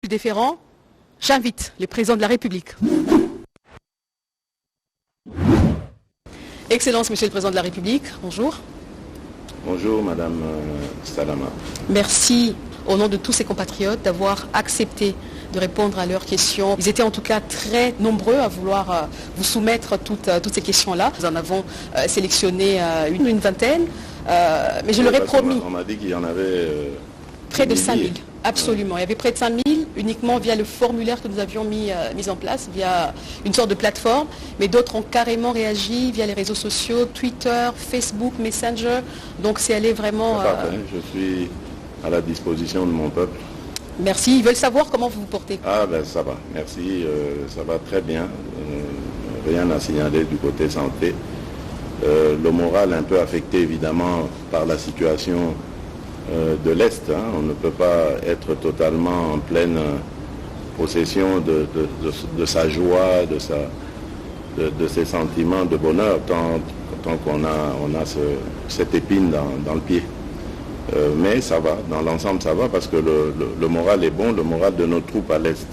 plus déférent, j'invite le président de la République. Excellence, Monsieur le Président de la République, bonjour. Bonjour, Madame Salama. Merci, au nom de tous ses compatriotes, d'avoir accepté de répondre à leurs questions. Ils étaient en tout cas très nombreux à vouloir vous soumettre toutes ces questions-là. Nous en avons sélectionné une vingtaine, mais je leur ai promis. On m'a dit qu'il y en avait près de 5000, absolument. Il y avait près de 5000, uniquement via le formulaire que nous avions mis en place, via une sorte de plateforme, mais d'autres ont carrément réagi via les réseaux sociaux, Twitter, Facebook, Messenger, donc c'est allé vraiment... Je suis à la disposition de mon peuple. Merci, ils veulent savoir comment vous vous portez. Ah ben ça va, merci, ça va très bien, rien à signaler du côté santé. Le moral un peu affecté évidemment par la situation de l'Est. On ne peut pas être totalement en pleine possession de sa joie, de ses sentiments de bonheur, tant qu'on a cette épine dans le pied. Mais ça va, dans l'ensemble ça va parce que le moral est bon, le moral de nos troupes à l'Est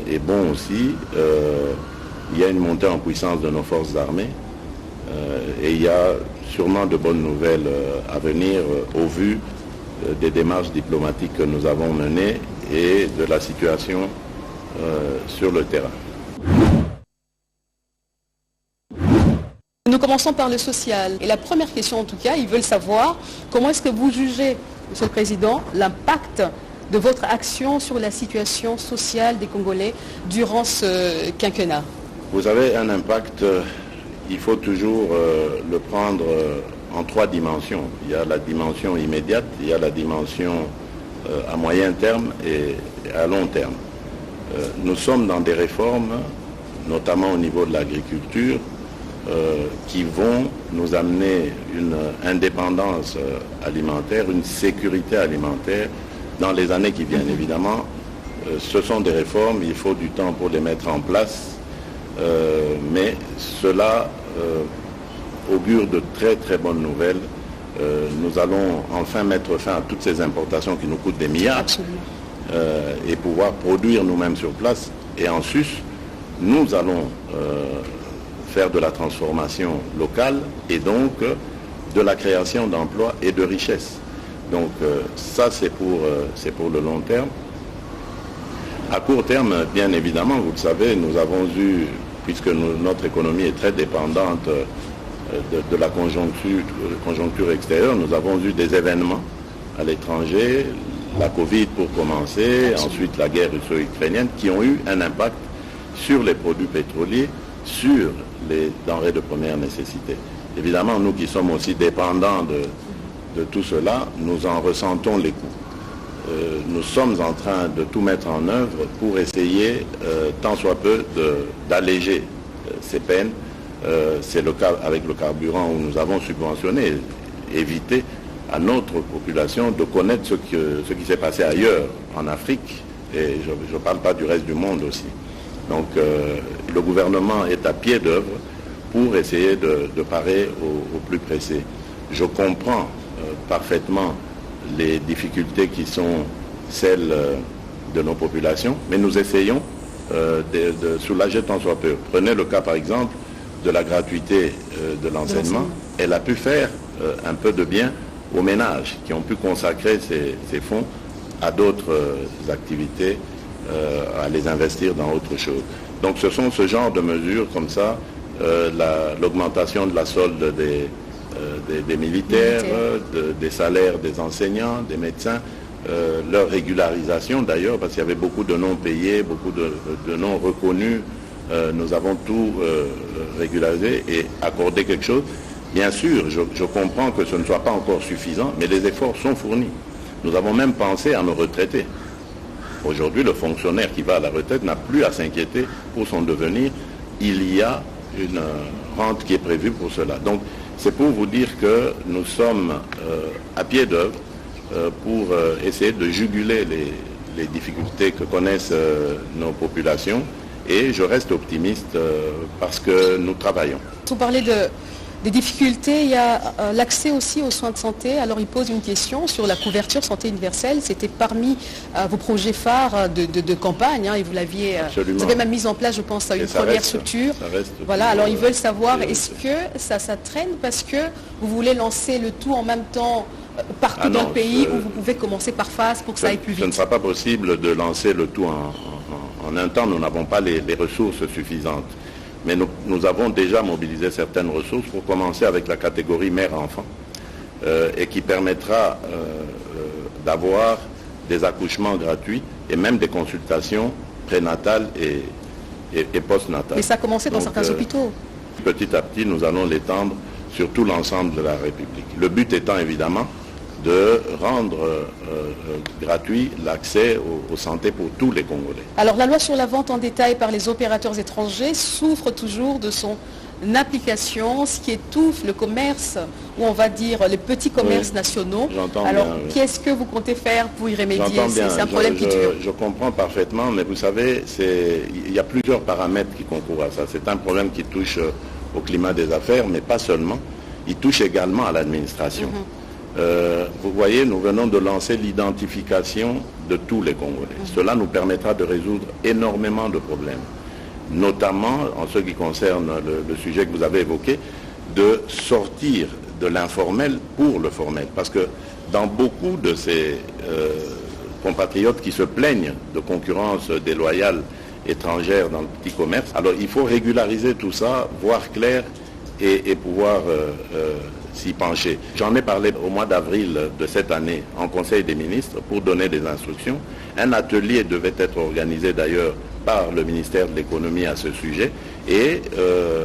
est bon aussi. Il y a une montée en puissance de nos forces armées et il y a sûrement de bonnes nouvelles à venir au vu des démarches diplomatiques que nous avons menées et de la situation sur le terrain. Nous commençons par le social. Et la première question en tout cas, ils veulent savoir comment est-ce que vous jugez, Monsieur le Président, l'impact de votre action sur la situation sociale des Congolais durant ce quinquennat. Vous avez un impact, il faut toujours le prendre en trois dimensions. Il y a la dimension immédiate, il y a la dimension à moyen terme et à long terme. Nous sommes dans des réformes, notamment au niveau de l'agriculture, qui vont nous amener une indépendance alimentaire, une sécurité alimentaire dans les années qui viennent. Évidemment, ce sont des réformes, il faut du temps pour les mettre en place, mais cela augure de très très bonnes nouvelles. Nous allons enfin mettre fin à toutes ces importations qui nous coûtent des milliards et pouvoir produire nous-mêmes sur place. Et en sus, nous allons faire de la transformation locale et donc de la création d'emplois et de richesses. Donc ça c'est pour le long terme. À court terme, bien évidemment, vous le savez, nous avons eu, puisque notre économie est très dépendante de la conjoncture extérieure, nous avons eu des événements à l'étranger, la Covid pour commencer, ensuite la guerre russo-ukrainienne, qui ont eu un impact sur les produits pétroliers, sur les denrées de première nécessité. Évidemment, nous qui sommes aussi dépendants de tout cela, nous en ressentons les coûts. Nous sommes en train de tout mettre en œuvre pour essayer, tant soit peu, d'alléger ces peines. C'est le cas avec le carburant où nous avons subventionné, éviter à notre population de connaître ce qui s'est passé ailleurs, en Afrique, et je ne parle pas du reste du monde aussi. Donc le gouvernement est à pied d'œuvre pour essayer de parer au plus pressé. Je comprends parfaitement les difficultés qui sont celles de nos populations, mais nous essayons de soulager tant soit peu. Prenez le cas par exemple de la gratuité de l'enseignement. Elle a pu faire un peu de bien aux ménages qui ont pu consacrer ces fonds à d'autres activités, à les investir dans autre chose. Donc ce sont ce genre de mesures comme ça, l'augmentation de la solde des militaires, des salaires des enseignants, des médecins, leur régularisation d'ailleurs, parce qu'il y avait beaucoup de non payés, beaucoup de non reconnus. Nous avons tout régularisé et accordé quelque chose. Bien sûr, je comprends que ce ne soit pas encore suffisant, mais les efforts sont fournis. Nous avons même pensé à nos retraités. Aujourd'hui, le fonctionnaire qui va à la retraite n'a plus à s'inquiéter pour son devenir. Il y a une rente qui est prévue pour cela. Donc, c'est pour vous dire que nous sommes à pied d'œuvre pour essayer de juguler les difficultés que connaissent nos populations. Et je reste optimiste parce que nous travaillons. Vous parlez Des difficultés, il y a l'accès aussi aux soins de santé. Alors il pose une question sur la couverture santé universelle. C'était parmi vos projets phares de campagne, hein, et vous avez même mis en place, je pense, une première structure. Voilà, alors ils veulent savoir, est-ce que ça traîne parce que vous voulez lancer le tout en même temps partout dans le pays, où vous pouvez commencer par phase pour que ça aille plus vite? Ce ne sera pas possible de lancer le tout en un temps. Nous n'avons pas les ressources suffisantes. Mais nous avons déjà mobilisé certaines ressources pour commencer avec la catégorie mère-enfant et qui permettra d'avoir des accouchements gratuits et même des consultations prénatales et postnatales. Mais ça a commencé dans certains hôpitaux. Petit à petit, nous allons l'étendre sur tout l'ensemble de la République. Le but étant évidemment de rendre gratuit l'accès aux santé pour tous les Congolais. Alors la loi sur la vente en détail par les opérateurs étrangers souffre toujours de son application, ce qui étouffe le commerce, ou on va dire les petits commerces nationaux. Alors qu'est-ce que vous comptez faire pour y remédier? C'est un problème qui dure. Je comprends parfaitement, mais vous savez, il y a plusieurs paramètres qui concourent à ça. C'est un problème qui touche au climat des affaires, mais pas seulement. Il touche également à l'administration. Vous voyez, nous venons de lancer l'identification de tous les Congolais. Cela nous permettra de résoudre énormément de problèmes, notamment en ce qui concerne le sujet que vous avez évoqué, de sortir de l'informel pour le formel. Parce que dans beaucoup de ces compatriotes qui se plaignent de concurrence déloyale étrangère dans le petit commerce, alors il faut régulariser tout ça, voir clair et pouvoir s'y pencher. J'en ai parlé au mois d'avril de cette année en Conseil des ministres pour donner des instructions. Un atelier devait être organisé d'ailleurs par le ministère de l'économie à ce sujet et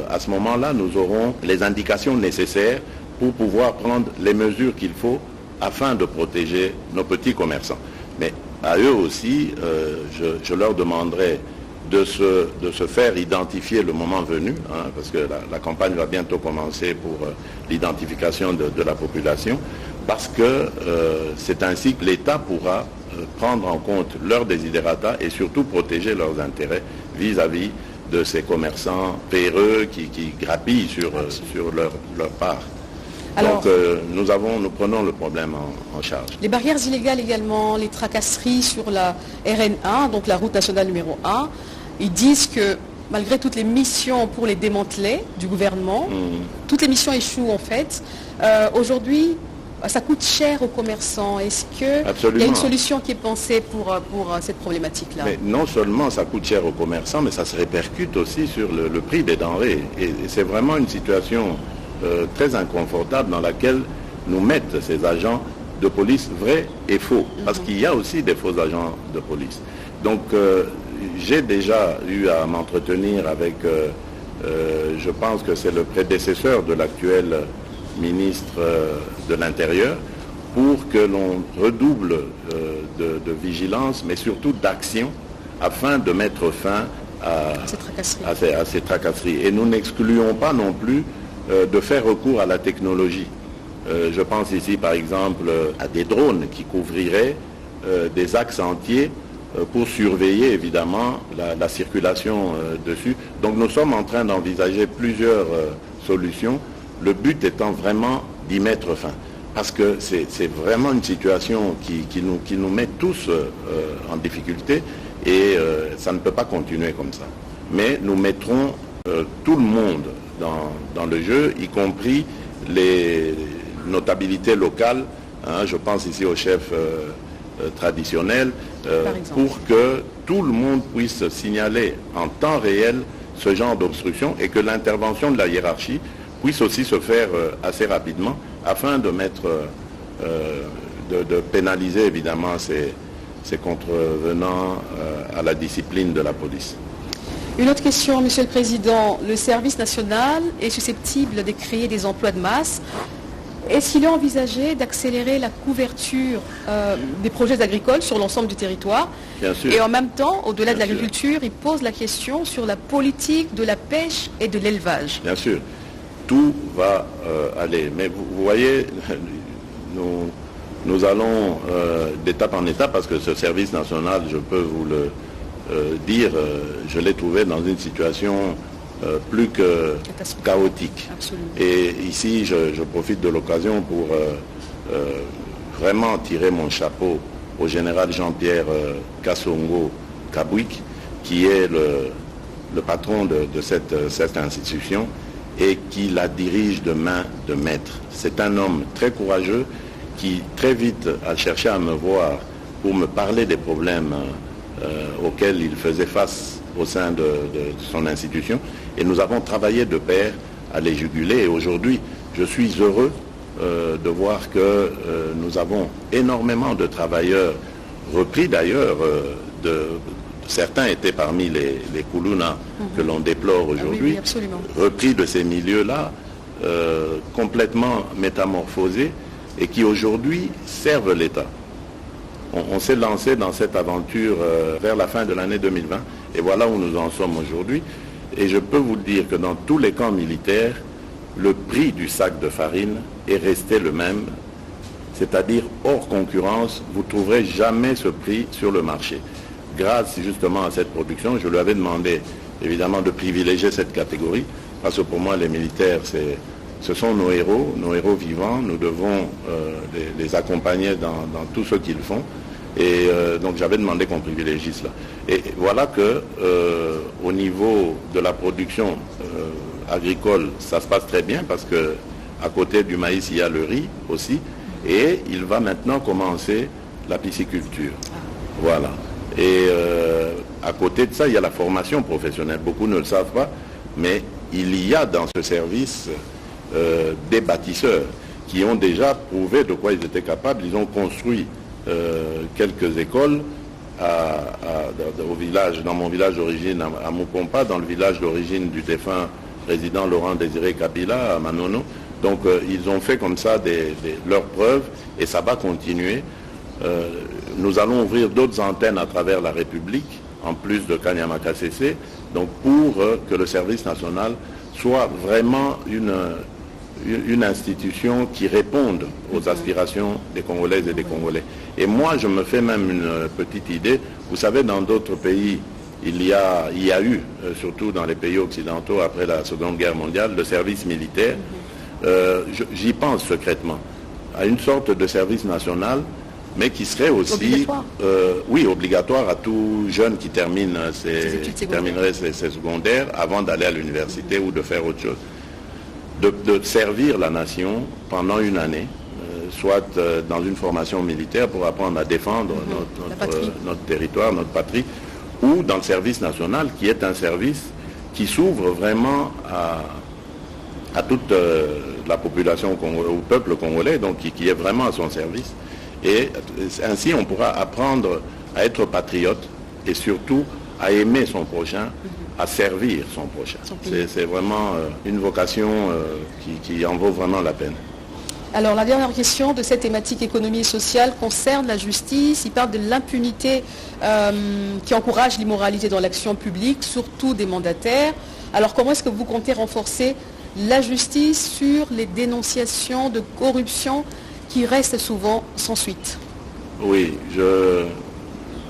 à ce moment-là, nous aurons les indications nécessaires pour pouvoir prendre les mesures qu'il faut afin de protéger nos petits commerçants. Mais à eux aussi, je leur demanderai de se faire identifier le moment venu, hein, parce que la campagne va bientôt commencer pour l'identification de la population, parce que c'est ainsi que l'État pourra prendre en compte leurs desiderata et surtout protéger leurs intérêts vis-à-vis de ces commerçants véreux qui grappillent sur leur part. Alors, donc nous prenons le problème en charge. Les barrières illégales également, les tracasseries sur la RN1, donc la route nationale numéro 1, ils disent que malgré toutes les missions pour les démanteler du gouvernement, toutes les missions échouent en fait. Aujourd'hui, ça coûte cher aux commerçants. Est-ce qu'il y a une solution qui est pensée pour cette problématique-là? Mais non seulement ça coûte cher aux commerçants, mais ça se répercute aussi sur le prix des denrées. Et c'est vraiment une situation très inconfortable dans laquelle nous mettent ces agents de police vrais et faux. Parce qu'il y a aussi des faux agents de police. Donc j'ai déjà eu à m'entretenir avec, je pense que c'est le prédécesseur de l'actuel ministre de l'Intérieur, pour que l'on redouble de vigilance, mais surtout d'action, afin de mettre fin à ces tracasseries. Et nous n'excluons pas non plus de faire recours à la technologie. Je pense ici par exemple à des drones qui couvriraient des axes entiers pour surveiller évidemment la circulation dessus. Donc nous sommes en train d'envisager plusieurs solutions, le but étant vraiment d'y mettre fin. Parce que c'est vraiment une situation qui nous met tous en difficulté et ça ne peut pas continuer comme ça. Mais nous mettrons tout le monde dans le jeu, y compris les notabilités locales, hein, je pense ici au chef traditionnel, pour que tout le monde puisse signaler en temps réel ce genre d'obstruction et que l'intervention de la hiérarchie puisse aussi se faire assez rapidement afin de de pénaliser évidemment ces contrevenants à la discipline de la police. Une autre question, Monsieur le Président. Le service national est susceptible de créer des emplois de masse. Est-ce qu'il est envisagé d'accélérer la couverture des projets agricoles sur l'ensemble du territoire? Bien sûr. Et en même temps, au-delà de l'agriculture, il pose la question sur la politique de la pêche et de l'élevage. Bien sûr. Tout va aller. Mais vous voyez, nous allons d'étape en étape parce que ce service national, je peux vous le dire, je l'ai trouvé dans une situation plus que chaotique. Absolument. Et ici, je profite de l'occasion pour vraiment tirer mon chapeau au général Jean-Pierre Kassongo Kabouik, qui est le patron de cette institution et qui la dirige de main de maître. C'est un homme très courageux qui très vite a cherché à me voir pour me parler des problèmes auxquels il faisait face au sein de son institution. Et nous avons travaillé de pair à les juguler. Et aujourd'hui, je suis heureux de voir que nous avons énormément de travailleurs repris d'ailleurs. Certains étaient parmi les Koulouna que l'on déplore aujourd'hui, repris de ces milieux-là, complètement métamorphosés et qui aujourd'hui servent l'État. On s'est lancé dans cette aventure vers la fin de l'année 2020 et voilà où nous en sommes aujourd'hui. Et je peux vous dire que dans tous les camps militaires, le prix du sac de farine est resté le même, c'est-à-dire hors concurrence, vous ne trouverez jamais ce prix sur le marché. Grâce justement à cette production, je lui avais demandé évidemment de privilégier cette catégorie, parce que pour moi les militaires, ce sont nos héros vivants, nous devons les accompagner dans tout ce qu'ils font. Et donc j'avais demandé qu'on privilégie cela. Et voilà que au niveau de la production agricole, ça se passe très bien parce que à côté du maïs, il y a le riz aussi. Et il va maintenant commencer la pisciculture. Voilà. Et à côté de ça, il y a la formation professionnelle. Beaucoup ne le savent pas, mais il y a dans ce service des bâtisseurs qui ont déjà prouvé de quoi ils étaient capables. Ils ont construit quelques écoles au village, dans mon village d'origine à Mupompa, dans le village d'origine du défunt président Laurent Désiré Kabila à Manono. Donc ils ont fait comme ça leurs preuves et ça va continuer. Nous allons ouvrir d'autres antennes à travers la République, en plus de Kanyama KCC, donc pour que le service national soit vraiment une institution qui réponde aux aspirations des Congolaises et des Congolais. Et moi, je me fais même une petite idée. Vous savez, dans d'autres pays, il y a eu, surtout dans les pays occidentaux, après la Seconde Guerre mondiale, le service militaire. J'y pense secrètement, à une sorte de service national, mais qui serait aussi obligatoire à tout jeune qui terminerait ses secondaires avant d'aller à l'université ou de faire autre chose. De servir la nation pendant une année, soit dans une formation militaire pour apprendre à défendre notre territoire, notre patrie, ou dans le service national qui est un service qui s'ouvre vraiment à toute la population au peuple congolais, donc qui est vraiment à son service. Et ainsi on pourra apprendre à être patriote et surtout à aimer son prochain, à servir son prochain. C'est vraiment une vocation qui en vaut vraiment la peine. Alors la dernière question de cette thématique économie et sociale concerne la justice. Il parle de l'impunité qui encourage l'immoralité dans l'action publique, surtout des mandataires. Alors comment est-ce que vous comptez renforcer la justice sur les dénonciations de corruption qui restent souvent sans suite? Oui,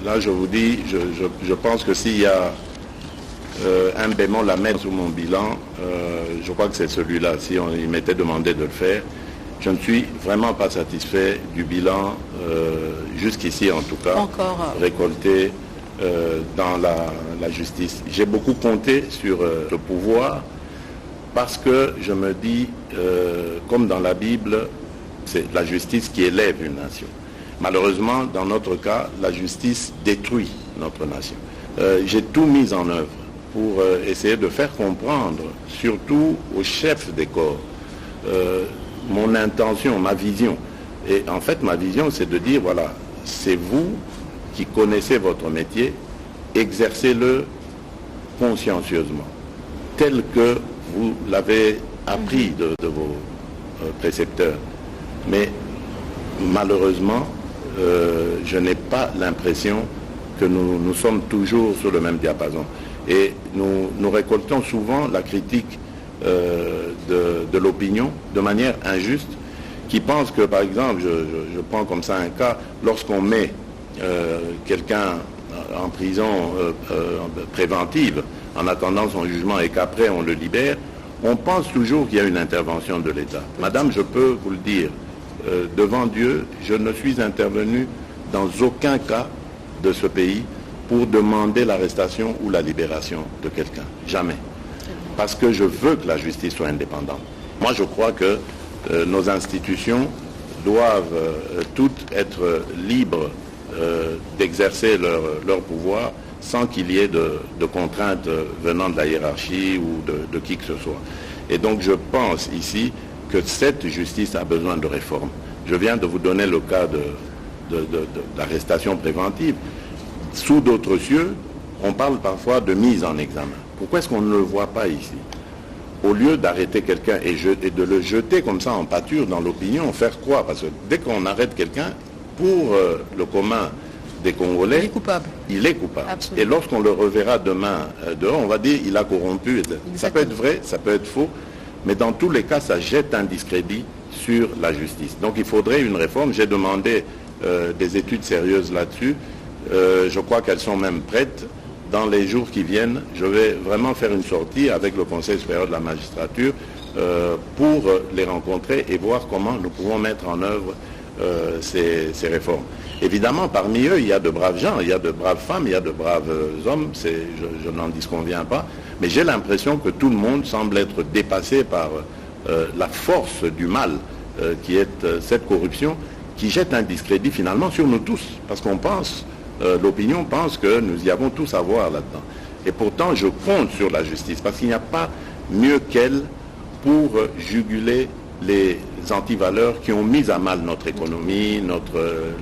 là je vous dis, je pense que s'il y a un bémol à mettre sur mon bilan, je crois que c'est celui-là. Si il m'était demandé de le faire, je ne suis vraiment pas satisfait du bilan, jusqu'ici en tout cas, récolté dans la justice. J'ai beaucoup compté sur le pouvoir parce que je me dis, comme dans la Bible, c'est la justice qui élève une nation. Malheureusement, dans notre cas, la justice détruit notre nation. J'ai tout mis en œuvre pour essayer de faire comprendre, surtout aux chefs des corps, mon intention, ma vision. Et en fait, ma vision, c'est de dire, voilà, c'est vous qui connaissez votre métier, exercez-le consciencieusement, tel que vous l'avez appris de vos précepteurs. Mais malheureusement, je n'ai pas l'impression que nous sommes toujours sur le même diapason. Et nous récoltons souvent la critique de l'opinion de manière injuste, qui pense que, par exemple, je prends comme ça un cas, lorsqu'on met quelqu'un en prison préventive, en attendant son jugement et qu'après on le libère, on pense toujours qu'il y a une intervention de l'État. Madame, je peux vous le dire, devant Dieu, je ne suis intervenu dans aucun cas de ce pays pour demander l'arrestation ou la libération de quelqu'un. Jamais. Parce que je veux que la justice soit indépendante. Moi, je crois que nos institutions doivent toutes être libres d'exercer leur pouvoir sans qu'il y ait de contraintes venant de la hiérarchie ou de qui que ce soit. Et donc je pense ici que cette justice a besoin de réforme. Je viens de vous donner le cas de l'arrestation préventive. Sous d'autres cieux, on parle parfois de mise en examen. Pourquoi est-ce qu'on ne le voit pas ici? Au lieu d'arrêter quelqu'un et de le jeter comme ça en pâture dans l'opinion, faire quoi? Parce que dès qu'on arrête quelqu'un, pour le commun des Congolais, il est coupable. Il est coupable. Absolument. Et lorsqu'on le reverra demain dehors, on va dire il a corrompu. Exactement. Ça peut être vrai, ça peut être faux, mais dans tous les cas, ça jette un discrédit sur la justice. Donc il faudrait une réforme. J'ai demandé des études sérieuses là-dessus. Je crois qu'elles sont même prêtes. Dans les jours qui viennent, je vais vraiment faire une sortie avec le Conseil supérieur de la magistrature pour les rencontrer et voir comment nous pouvons mettre en œuvre ces réformes. Évidemment, parmi eux, il y a de braves gens, il y a de braves femmes, il y a de braves hommes, je n'en disconviens pas, mais j'ai l'impression que tout le monde semble être dépassé par la force du mal qui est cette corruption, qui jette un discrédit finalement sur nous tous, parce qu'on pense, l'opinion pense que nous y avons tous à voir là-dedans. Et pourtant, je compte sur la justice, parce qu'il n'y a pas mieux qu'elle pour juguler les antivaleurs qui ont mis à mal notre économie,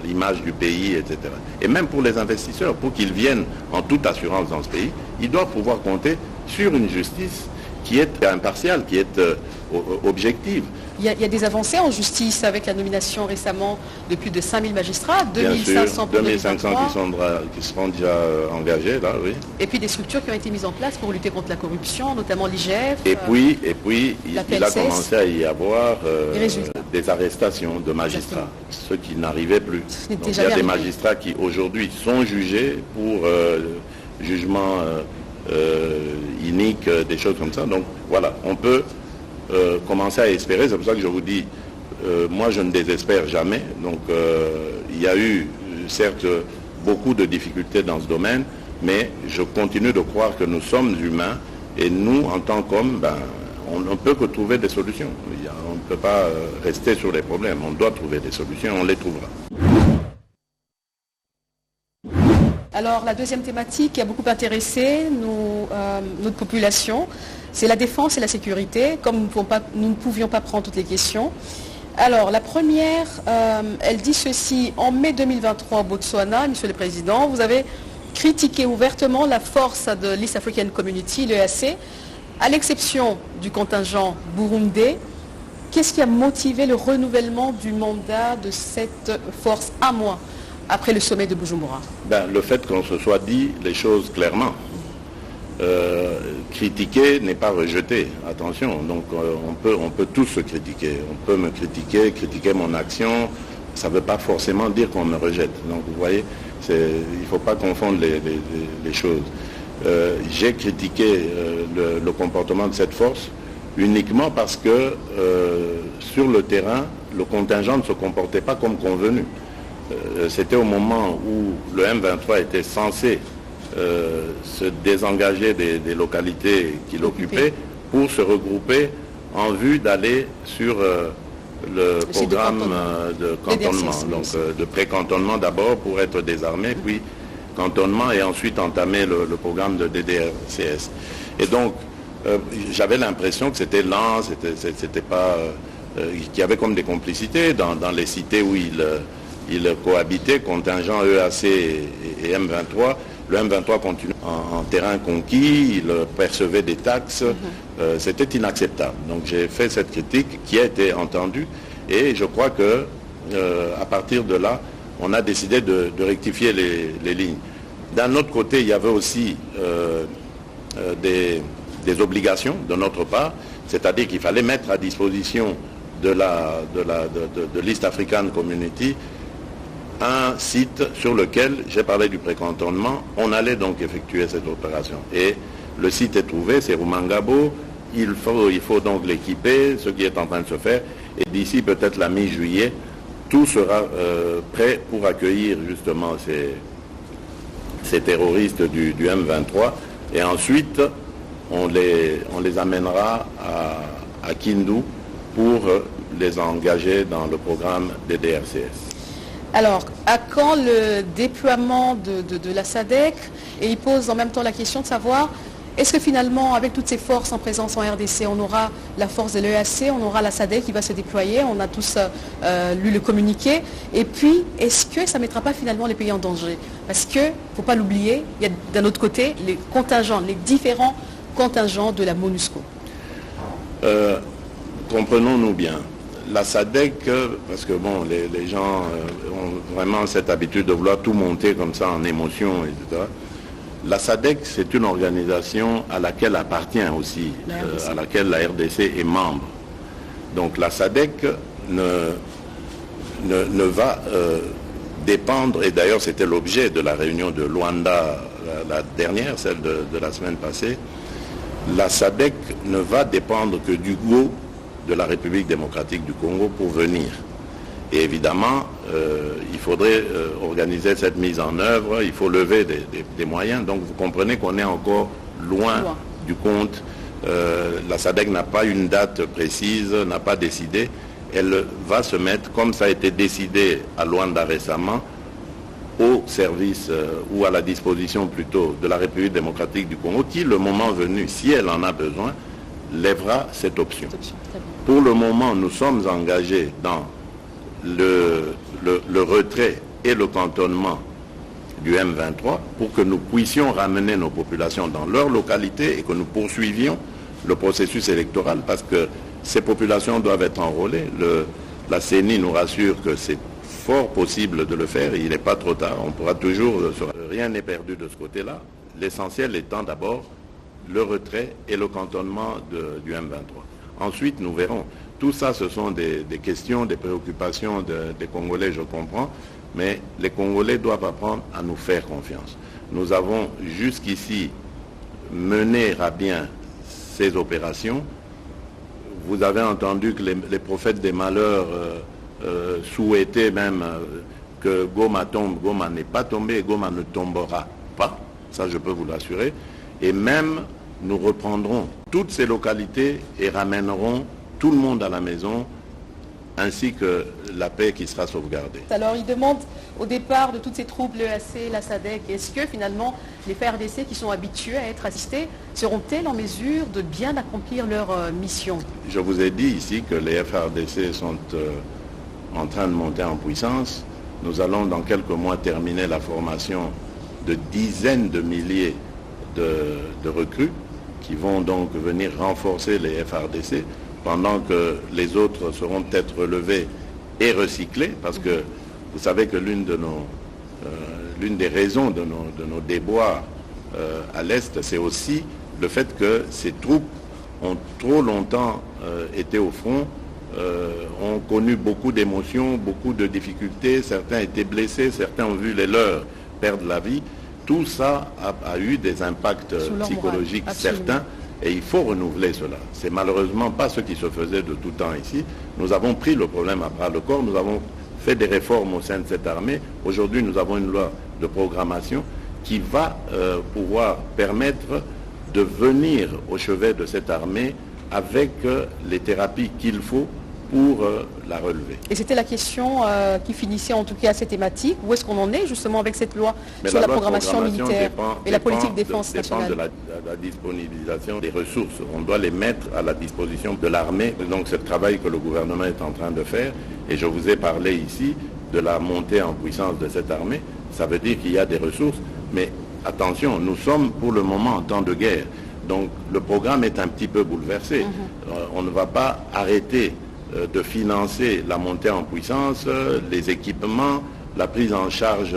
l'image du pays, etc. Et même pour les investisseurs, pour qu'ils viennent en toute assurance dans ce pays, ils doivent pouvoir compter sur une justice qui est impartiale, qui est objective. Il y a des avancées en justice avec la nomination récemment de plus de 5000 magistrats, 2500 pour 2500 qui seront déjà engagés, là, oui. Et puis des structures qui ont été mises en place pour lutter contre la corruption, notamment l'IGF. Et puis il a commencé à y avoir des arrestations de magistrats, ceux qui n'arrivaient plus. Donc, il y a des magistrats qui aujourd'hui sont jugés pour jugement inique, des choses comme ça. Donc voilà, on peut commencer à espérer. C'est pour ça que je vous dis, moi je ne désespère jamais. Donc il y a eu certes beaucoup de difficultés dans ce domaine, mais je continue de croire que nous sommes humains et nous, en tant qu'hommes, on ne peut que trouver des solutions. On ne peut pas rester sur les problèmes. On doit trouver des solutions et on les trouvera. Alors la deuxième thématique qui a beaucoup intéressé notre population, c'est la défense et la sécurité, comme nous ne pouvions pas prendre toutes les questions. Alors la première, elle dit ceci: en mai 2023 au Botswana, Monsieur le Président, vous avez critiqué ouvertement la force de l'East African Community, l'EAC, à l'exception du contingent burundais. Qu'est-ce qui a motivé le renouvellement du mandat de cette force un mois après le sommet de Bujumbura? Le fait qu'on se soit dit les choses clairement. Critiquer n'est pas rejeter, attention. Donc on peut tous se critiquer. On peut me critiquer mon action. Ça ne veut pas forcément dire qu'on me rejette. Donc vous voyez, il ne faut pas confondre les choses. J'ai critiqué le comportement de cette force uniquement parce que sur le terrain, le contingent ne se comportait pas comme convenu. C'était au moment où le M23 était censé se désengager des localités qu'il occupait pour se regrouper en vue d'aller sur le programme de cantonnement, donc de pré-cantonnement d'abord pour être désarmé, puis cantonnement et ensuite entamer le programme de DDRCS. Et donc j'avais l'impression que c'était lent, c'était pas qu'il y avait comme des complicités dans les cités où il cohabitait, contingent EAC et M23. Le M23 continue en terrain conquis, il percevait des taxes, c'était inacceptable. Donc j'ai fait cette critique qui a été entendue et je crois que à partir de là, on a décidé de rectifier les lignes. D'un autre côté, il y avait aussi des obligations de notre part, c'est-à-dire qu'il fallait mettre à disposition de l'East African Community un site sur lequel, j'ai parlé du pré-cantonnement, on allait donc effectuer cette opération. Et Le site est trouvé, c'est Rumangabo. Il faut donc l'équiper, ce qui est en train de se faire. Et d'ici peut-être la mi-juillet, tout sera prêt pour accueillir justement ces terroristes du M23. Et ensuite, on les amènera à Kindu pour les engager dans le programme des DRCS. Alors, à quand le déploiement de la SADC? Et il pose en même temps la question de savoir, est-ce que finalement, avec toutes ces forces en présence en RDC, on aura la force de l'EAC, on aura la SADC qui va se déployer, on a tous lu le communiqué. Et puis, est-ce que ça ne mettra pas finalement les pays en danger? Parce qu'il ne faut pas l'oublier, il y a d'un autre côté les contingents, les différents contingents de la MONUSCO. Comprenons-nous bien. La SADC, parce que bon, les gens ont vraiment cette habitude de vouloir tout monter comme ça en émotion, etc. La SADC, c'est une organisation à laquelle appartient aussi, à laquelle la RDC est membre. Donc la SADC ne va dépendre, et d'ailleurs c'était l'objet de la réunion de Luanda, la dernière, celle de la semaine passée, la SADC ne va dépendre que du go de la République démocratique du Congo pour venir. Et évidemment, il faudrait organiser cette mise en œuvre, il faut lever des moyens. Donc vous comprenez qu'on est encore loin du compte. La SADC n'a pas une date précise, n'a pas décidé. Elle va se mettre, comme ça a été décidé à Luanda récemment, au service ou à la disposition plutôt de la République démocratique du Congo, qui, le moment venu, si elle en a besoin, lèvera cette option. Pour le moment, nous sommes engagés dans le retrait et le cantonnement du M23 pour que nous puissions ramener nos populations dans leur localité et que nous poursuivions le processus électoral parce que ces populations doivent être enrôlées. La CENI nous rassure que c'est fort possible de le faire et il n'est pas trop tard. On pourra toujours... Rien n'est perdu de ce côté-là. L'essentiel étant d'abord le retrait et le cantonnement du M23. Ensuite, nous verrons. Tout ça, ce sont des questions, des préoccupations des Congolais, je comprends, mais les Congolais doivent apprendre à nous faire confiance. Nous avons jusqu'ici mené à bien ces opérations. Vous avez entendu que les prophètes des malheurs souhaitaient même que Goma tombe. Goma n'est pas tombé et Goma ne tombera pas. Ça, je peux vous l'assurer. Et même, nous reprendrons toutes ces localités et ramènerons tout le monde à la maison, ainsi que la paix qui sera sauvegardée. Alors, il demande au départ de toutes ces troupes, l'EAC, la SADC, est-ce que finalement les FARDC qui sont habitués à être assistés seront-elles en mesure de bien accomplir leur mission? Je vous ai dit ici que les FARDC sont en train de monter en puissance. Nous allons dans quelques mois terminer la formation de dizaines de milliers de recrues qui vont donc venir renforcer les FARDC pendant que les autres seront peut-être relevés et recyclés, parce que vous savez que l'une des raisons de nos déboires à l'Est, c'est aussi le fait que ces troupes ont trop longtemps été au front, ont connu beaucoup d'émotions, beaucoup de difficultés, certains étaient blessés, certains ont vu les leurs perdre la vie. Tout ça a eu des impacts psychologiques certains. Et il faut renouveler cela. C'est malheureusement pas ce qui se faisait de tout temps ici. Nous avons pris le problème à bras le corps, nous avons fait des réformes au sein de cette armée. Aujourd'hui, nous avons une loi de programmation qui va pouvoir permettre de venir au chevet de cette armée avec les thérapies qu'il faut pour la relever. Et c'était la question qui finissait en tout cas à cette thématique. Où est-ce qu'on en est justement avec cette loi sur la programmation militaire et la politique de défense nationale? Dépend de la disponibilisation des ressources. On doit les mettre à la disposition de l'armée. Donc c'est le travail que le gouvernement est en train de faire. Et je vous ai parlé ici de la montée en puissance de cette armée. Ça veut dire qu'il y a des ressources. Mais attention, nous sommes pour le moment en temps de guerre. Donc le programme est un petit peu bouleversé. On ne va pas arrêter de financer la montée en puissance, les équipements, la prise en charge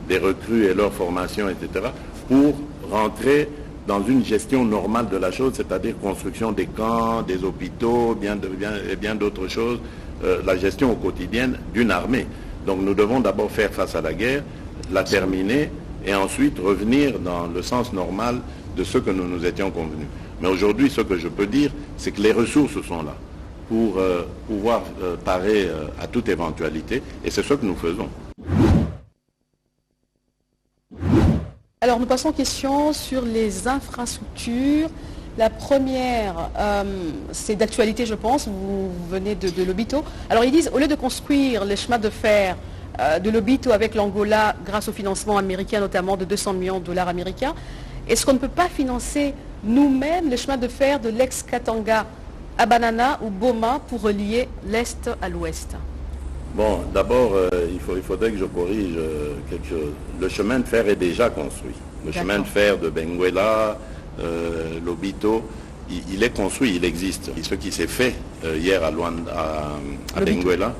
des recrues et leur formation, etc., pour rentrer dans une gestion normale de la chose, c'est-à-dire construction des camps, des hôpitaux, bien d'autres choses, la gestion au quotidien d'une armée. Donc nous devons d'abord faire face à la guerre, la terminer, et ensuite revenir dans le sens normal de ce que nous nous étions convenus. Mais aujourd'hui, ce que je peux dire, c'est que les ressources sont là pour pouvoir parer à toute éventualité, et c'est ce que nous faisons. Alors nous passons aux questions sur les infrastructures. La première, c'est d'actualité, je pense, vous venez de Lobito. Alors ils disent, au lieu de construire les chemins de fer de Lobito avec l'Angola grâce au financement américain, notamment de 200 millions de dollars américains, est-ce qu'on ne peut pas financer nous-mêmes les chemins de fer de l'ex-Katanga à Banana ou Boma pour relier l'Est à l'Ouest? Bon, d'abord, il faudrait que je corrige quelque chose. Le chemin de fer est déjà construit. Le chemin de fer de Benguela, Lobito, il est construit, il existe. Et ce qui s'est fait hier à Benguela,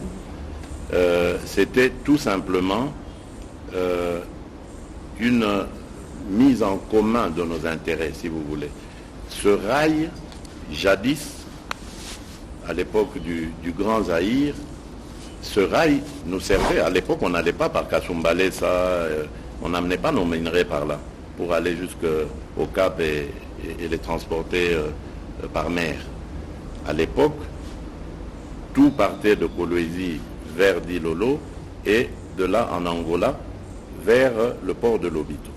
c'était tout simplement une mise en commun de nos intérêts, si vous voulez. Ce rail, jadis, à l'époque du Grand Zaïre, ce rail nous servait. À l'époque, on n'allait pas par Kasumbalesa, on n'amenait pas nos minerais par là pour aller jusqu'au Cap et les transporter par mer. À l'époque, tout partait de Kolwezi vers Dilolo et de là en Angola vers le port de Lobito.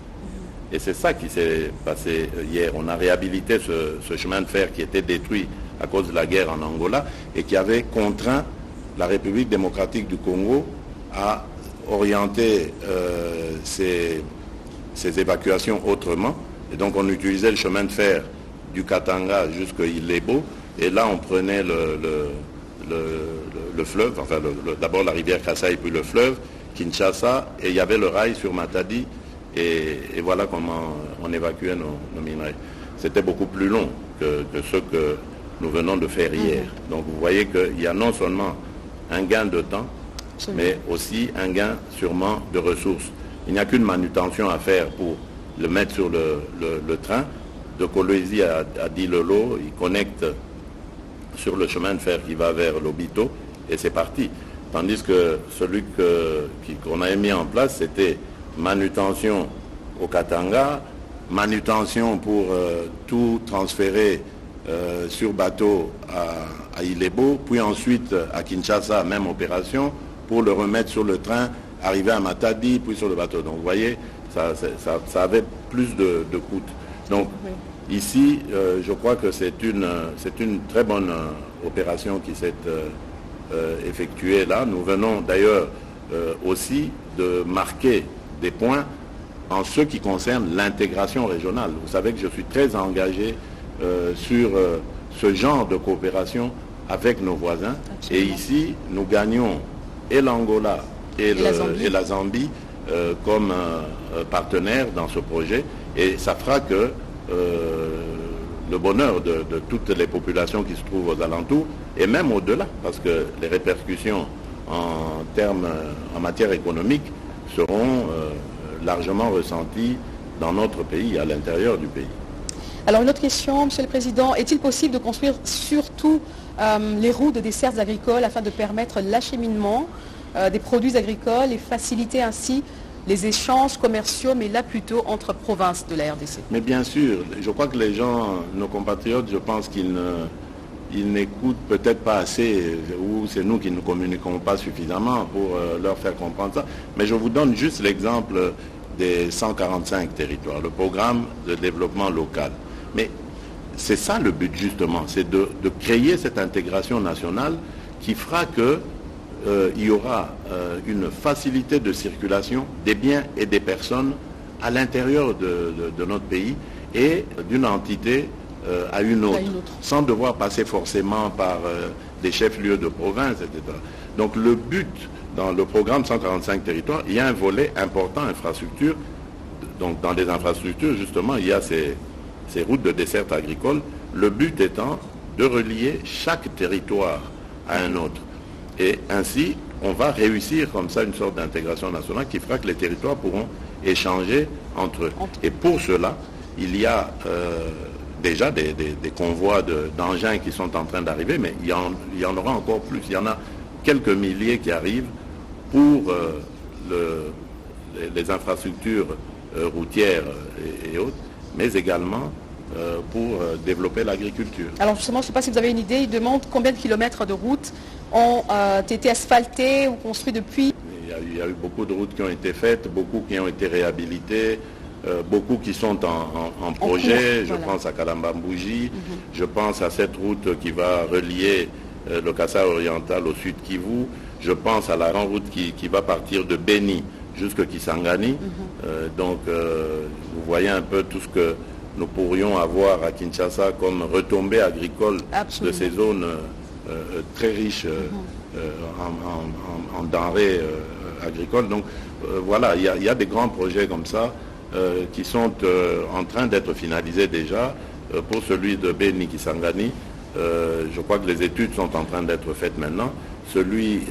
Et c'est ça qui s'est passé hier. On a réhabilité ce chemin de fer qui était détruit à cause de la guerre en Angola et qui avait contraint la République démocratique du Congo à orienter ses évacuations autrement. Et donc on utilisait le chemin de fer du Katanga jusqu'à Ilebo. Et là on prenait le fleuve, enfin d'abord la rivière Kassai puis le fleuve, Kinshasa, et il y avait le rail sur Matadi. Et voilà comment on évacuait nos minerais. C'était beaucoup plus long que ce que nous venons de faire hier. Donc vous voyez qu'il y a non seulement un gain de temps, mais aussi un gain sûrement de ressources. Il n'y a qu'une manutention à faire pour le mettre sur le train. De Kolwezi à Dilolo, il connecte sur le chemin de fer qui va vers Lobito, et c'est parti. Tandis que celui qu'on avait mis en place, c'était manutention au Katanga, manutention pour tout transférer sur bateau à Ilebo, puis ensuite à Kinshasa, même opération, pour le remettre sur le train, arriver à Matadi, puis sur le bateau. Donc vous voyez, ça avait plus de coûts. Donc ici, je crois que c'est une très bonne opération qui s'est effectuée là. Nous venons d'ailleurs aussi de marquer des points en ce qui concerne l'intégration régionale. Vous savez que je suis très engagé sur ce genre de coopération avec nos voisins. Absolument. Et ici, nous gagnons et l'Angola et la Zambie comme partenaires dans ce projet. Et ça fera que le bonheur de toutes les populations qui se trouvent aux alentours, et même au-delà, parce que les répercussions en matière économique seront largement ressenties dans notre pays, à l'intérieur du pays. Alors une autre question, Monsieur le Président, est-il possible de construire surtout les routes de dessertes agricoles afin de permettre l'acheminement des produits agricoles et faciliter ainsi les échanges commerciaux, mais là plutôt entre provinces de la RDC? Mais bien sûr, je crois que les gens, nos compatriotes, je pense qu'ils n'écoutent peut-être pas assez, ou c'est nous qui ne communiquons pas suffisamment pour leur faire comprendre ça. Mais je vous donne juste l'exemple des 145 territoires, le programme de développement local. Mais c'est ça le but justement, c'est de créer cette intégration nationale qui fera que il y aura une facilité de circulation des biens et des personnes à l'intérieur de notre pays et d'une entité à une autre, sans devoir passer forcément par des chefs-lieux de province, etc. Donc le but dans le programme 145 territoires, il y a un volet important, infrastructure. Donc dans les infrastructures, justement, il y a ces routes de desserte agricole, le but étant de relier chaque territoire à un autre. Et ainsi, on va réussir comme ça une sorte d'intégration nationale qui fera que les territoires pourront échanger entre eux. Et pour cela, il y a déjà des convois d'engins qui sont en train d'arriver, mais il y en aura encore plus. Il y en a quelques milliers qui arrivent pour les infrastructures routières et autres, mais également pour développer l'agriculture. Alors justement, je ne sais pas si vous avez une idée, il demande combien de kilomètres de routes ont été asphaltés ou construits depuis. Il y a eu beaucoup de routes qui ont été faites, beaucoup qui ont été réhabilitées, beaucoup qui sont en projet. Je pense à Kalamba-Mbouji, je pense à cette route qui va relier le Kasaï oriental au sud Kivu, je pense à la grande route qui va partir de Beni jusqu'à Kisangani. Donc vous voyez un peu tout ce que nous pourrions avoir à Kinshasa comme retombées agricoles de ces zones très riches en denrées agricoles. Donc voilà, il y a des grands projets comme ça qui sont en train d'être finalisés déjà. Pour celui de Beni Kisangani, je crois que les études sont en train d'être faites maintenant. Celui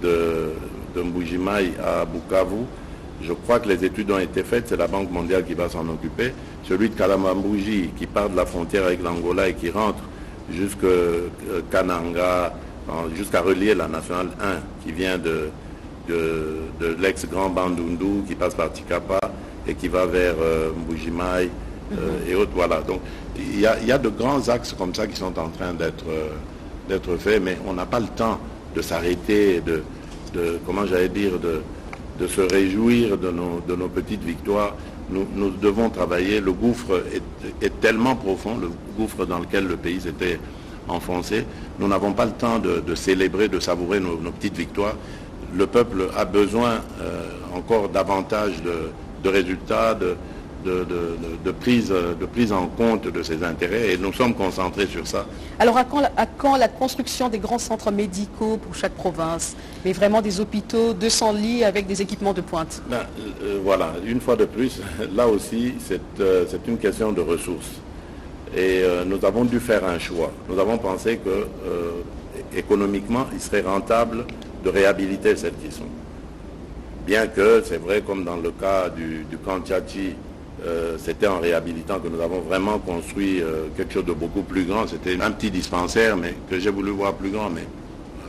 de Mbujimai à Bukavu, je crois que les études ont été faites, c'est la Banque mondiale qui va s'en occuper. Celui de Kalamba-Mbouji qui part de la frontière avec l'Angola et qui rentre jusqu'à Kananga, jusqu'à relier la nationale 1 qui vient de l'ex-Grand Bandundu, qui passe par Tikapa et qui va vers Mbujimai et autres. Voilà. Donc il y a de grands axes comme ça qui sont en train d'être faits, mais on n'a pas le temps de s'arrêter, comment j'allais dire, de se réjouir de nos petites victoires. Nous devons travailler. Le gouffre est tellement profond, le gouffre dans lequel le pays s'était enfoncé. Nous n'avons pas le temps de célébrer, de savourer nos petites victoires. Le peuple a besoin encore davantage de résultats, de prise en compte de ses intérêts, et nous sommes concentrés sur ça. Alors à quand la construction des grands centres médicaux pour chaque province, mais vraiment des hôpitaux, 200 lits avec des équipements de pointe? Voilà, une fois de plus, là aussi c'est une question de ressources. Et nous avons dû faire un choix. Nous avons pensé que économiquement, il serait rentable de réhabiliter celles qui sont. Bien que, c'est vrai, comme dans le cas du camp Tchatchi, c'était en réhabilitant que nous avons vraiment construit quelque chose de beaucoup plus grand. C'était un petit dispensaire, mais que j'ai voulu voir plus grand, mais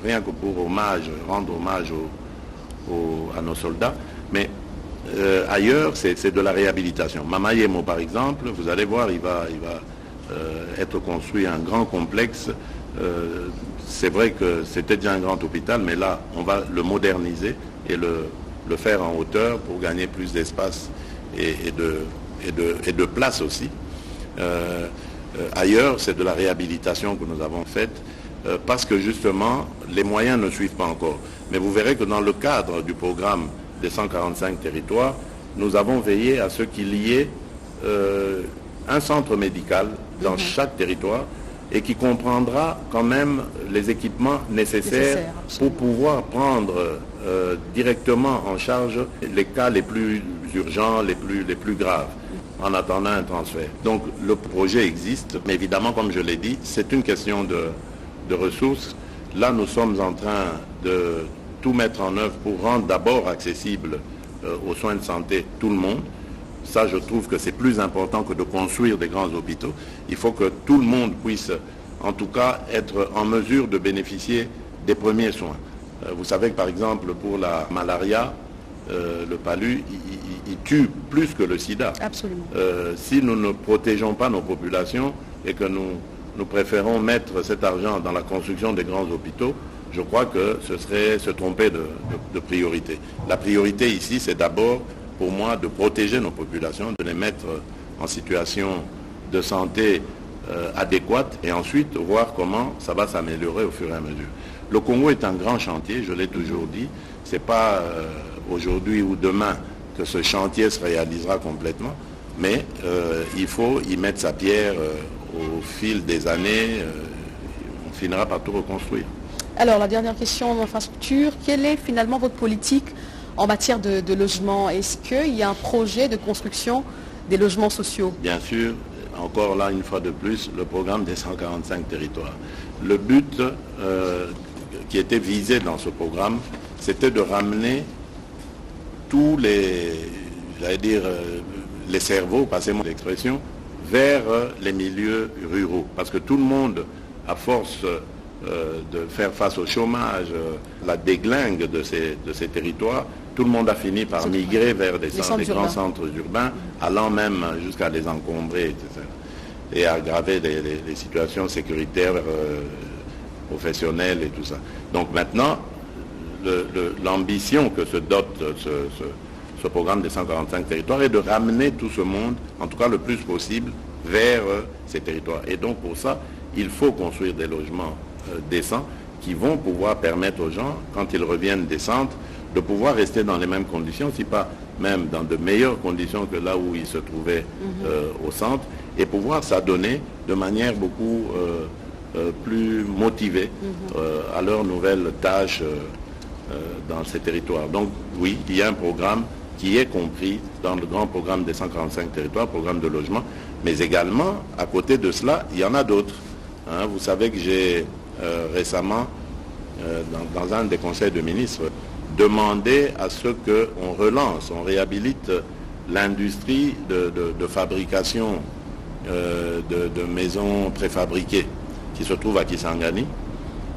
rien que pour rendre hommage à nos soldats. Mais ailleurs, c'est de la réhabilitation. Mamayemo, par exemple, vous allez voir, il va être construit un grand complexe. C'est vrai que c'était déjà un grand hôpital, mais là, on va le moderniser et le faire en hauteur pour gagner plus d'espace et de place aussi. Ailleurs, c'est de la réhabilitation que nous avons faite parce que justement, les moyens ne suivent pas encore. Mais vous verrez que dans le cadre du programme des 145 territoires, nous avons veillé à ce qu'il y ait un centre médical dans chaque territoire et qui comprendra quand même les équipements nécessaires pour pouvoir prendre directement en charge les cas les plus urgents, les plus graves, en attendant un transfert. Donc le projet existe, mais évidemment, comme je l'ai dit, c'est une question de ressources. Là, nous sommes en train de tout mettre en œuvre pour rendre d'abord accessible aux soins de santé tout le monde. Ça, je trouve que c'est plus important que de construire des grands hôpitaux. Il faut que tout le monde puisse, en tout cas, être en mesure de bénéficier des premiers soins. Vous savez que, par exemple, pour la malaria, le palu, il tue plus que le sida. Absolument. Si nous ne protégeons pas nos populations et que nous préférons mettre cet argent dans la construction des grands hôpitaux, je crois que ce serait se tromper de priorité. La priorité ici, c'est d'abord, pour moi, de protéger nos populations, de les mettre en situation de santé adéquate et ensuite voir comment ça va s'améliorer au fur et à mesure. Le Congo est un grand chantier, je l'ai toujours dit. Ce n'est pas aujourd'hui ou demain que ce chantier se réalisera complètement, mais il faut y mettre sa pierre au fil des années. On finira par tout reconstruire. Alors, la dernière question en infrastructure, quelle est finalement votre politique en matière de logement? Est-ce qu'il y a un projet de construction des logements sociaux? Bien sûr, encore là, une fois de plus, le programme des 145 territoires. Le but qui était visé dans ce programme, c'était de ramener tous les cerveaux, passez-moi l'expression, vers les milieux ruraux. Parce que tout le monde, à force de faire face au chômage, la déglingue de ces territoires, tout le monde a fini par migrer vers des grands centres urbains, allant même jusqu'à les encombrer, etc. Et aggraver les situations sécuritaires, professionnelles et tout ça. Donc maintenant, l'ambition que se dote ce programme des 145 territoires est de ramener tout ce monde, en tout cas le plus possible, vers ces territoires. Et donc pour ça, il faut construire des logements décents qui vont pouvoir permettre aux gens, quand ils reviennent des centres, de pouvoir rester dans les mêmes conditions, si pas même dans de meilleures conditions que là où ils se trouvaient au centre, et pouvoir s'adonner de manière beaucoup plus motivée à leurs nouvelles tâches dans ces territoires. Donc oui, il y a un programme qui est compris dans le grand programme des 145 territoires, programme de logement, mais également, à côté de cela, il y en a d'autres. Hein, vous savez que j'ai récemment, dans un des conseils de ministres, demandé à ce qu'on relance, on réhabilite l'industrie de fabrication de maisons préfabriquées qui se trouve à Kisangani,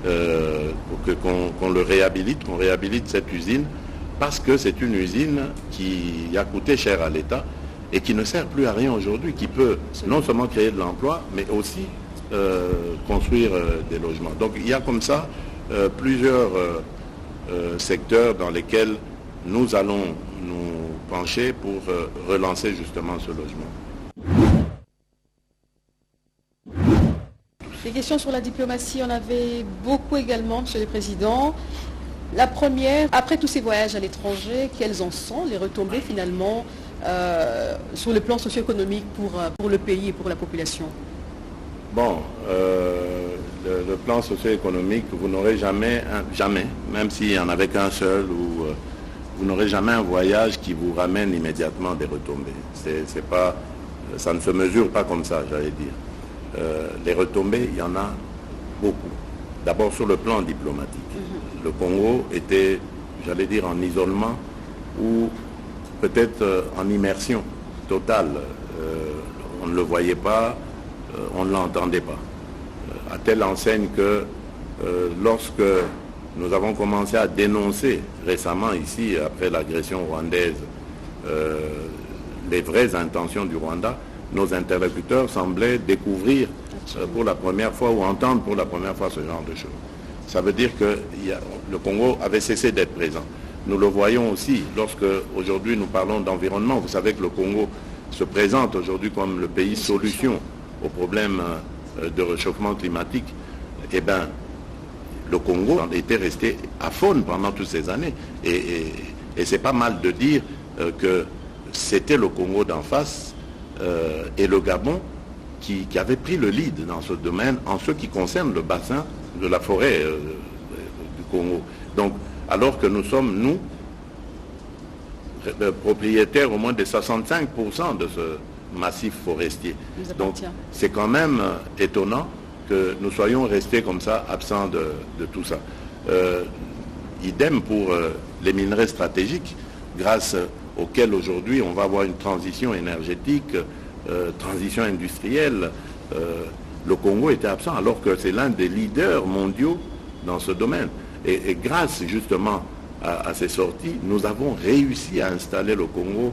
qu'on le réhabilite, qu'on réhabilite cette usine, parce que c'est une usine qui a coûté cher à l'État et qui ne sert plus à rien aujourd'hui, qui peut non seulement créer de l'emploi, mais aussi construire des logements. Donc il y a comme ça plusieurs secteurs dans lesquels nous allons nous pencher pour relancer justement ce logement. Des questions sur la diplomatie, on avait beaucoup également, Monsieur le Président. La première, après tous ces voyages à l'étranger, quelles en sont les retombées finalement sur le plan socio-économique pour le pays et pour la population? Bon, le plan socio-économique, vous n'aurez jamais, même s'il n'y en avait qu'un seul, vous n'aurez jamais un voyage qui vous ramène immédiatement des retombées. C'est pas, ça ne se mesure pas comme ça, j'allais dire. Les retombées, il y en a beaucoup. D'abord sur le plan diplomatique. Le Congo était, j'allais dire, en isolement ou peut-être en immersion totale. On ne le voyait pas, on ne l'entendait pas. À telle enseigne que lorsque nous avons commencé à dénoncer récemment ici, après l'agression rwandaise, les vraies intentions du Rwanda, nos interlocuteurs semblaient découvrir pour la première fois ou entendre pour la première fois ce genre de choses. Ça veut dire que le Congo avait cessé d'être présent. Nous le voyons aussi lorsque aujourd'hui nous parlons d'environnement. Vous savez que le Congo se présente aujourd'hui comme le pays solution aux problèmes de réchauffement climatique. Eh bien, le Congo était resté aphone pendant toutes ces années. Et c'est pas mal de dire que c'était le Congo d'en face et le Gabon qui avait pris le lead dans ce domaine en ce qui concerne le bassin de la forêt du Congo. Donc, alors que nous sommes, nous, propriétaires au moins de 65% de ce massif forestier. Donc, c'est quand même étonnant que nous soyons restés comme ça, absents de tout ça. Idem pour les minerais stratégiques, grâce auxquels aujourd'hui on va avoir une transition énergétique, transition industrielle. Le Congo était absent alors que c'est l'un des leaders mondiaux dans ce domaine. Et grâce justement à ces sorties, nous avons réussi à installer le Congo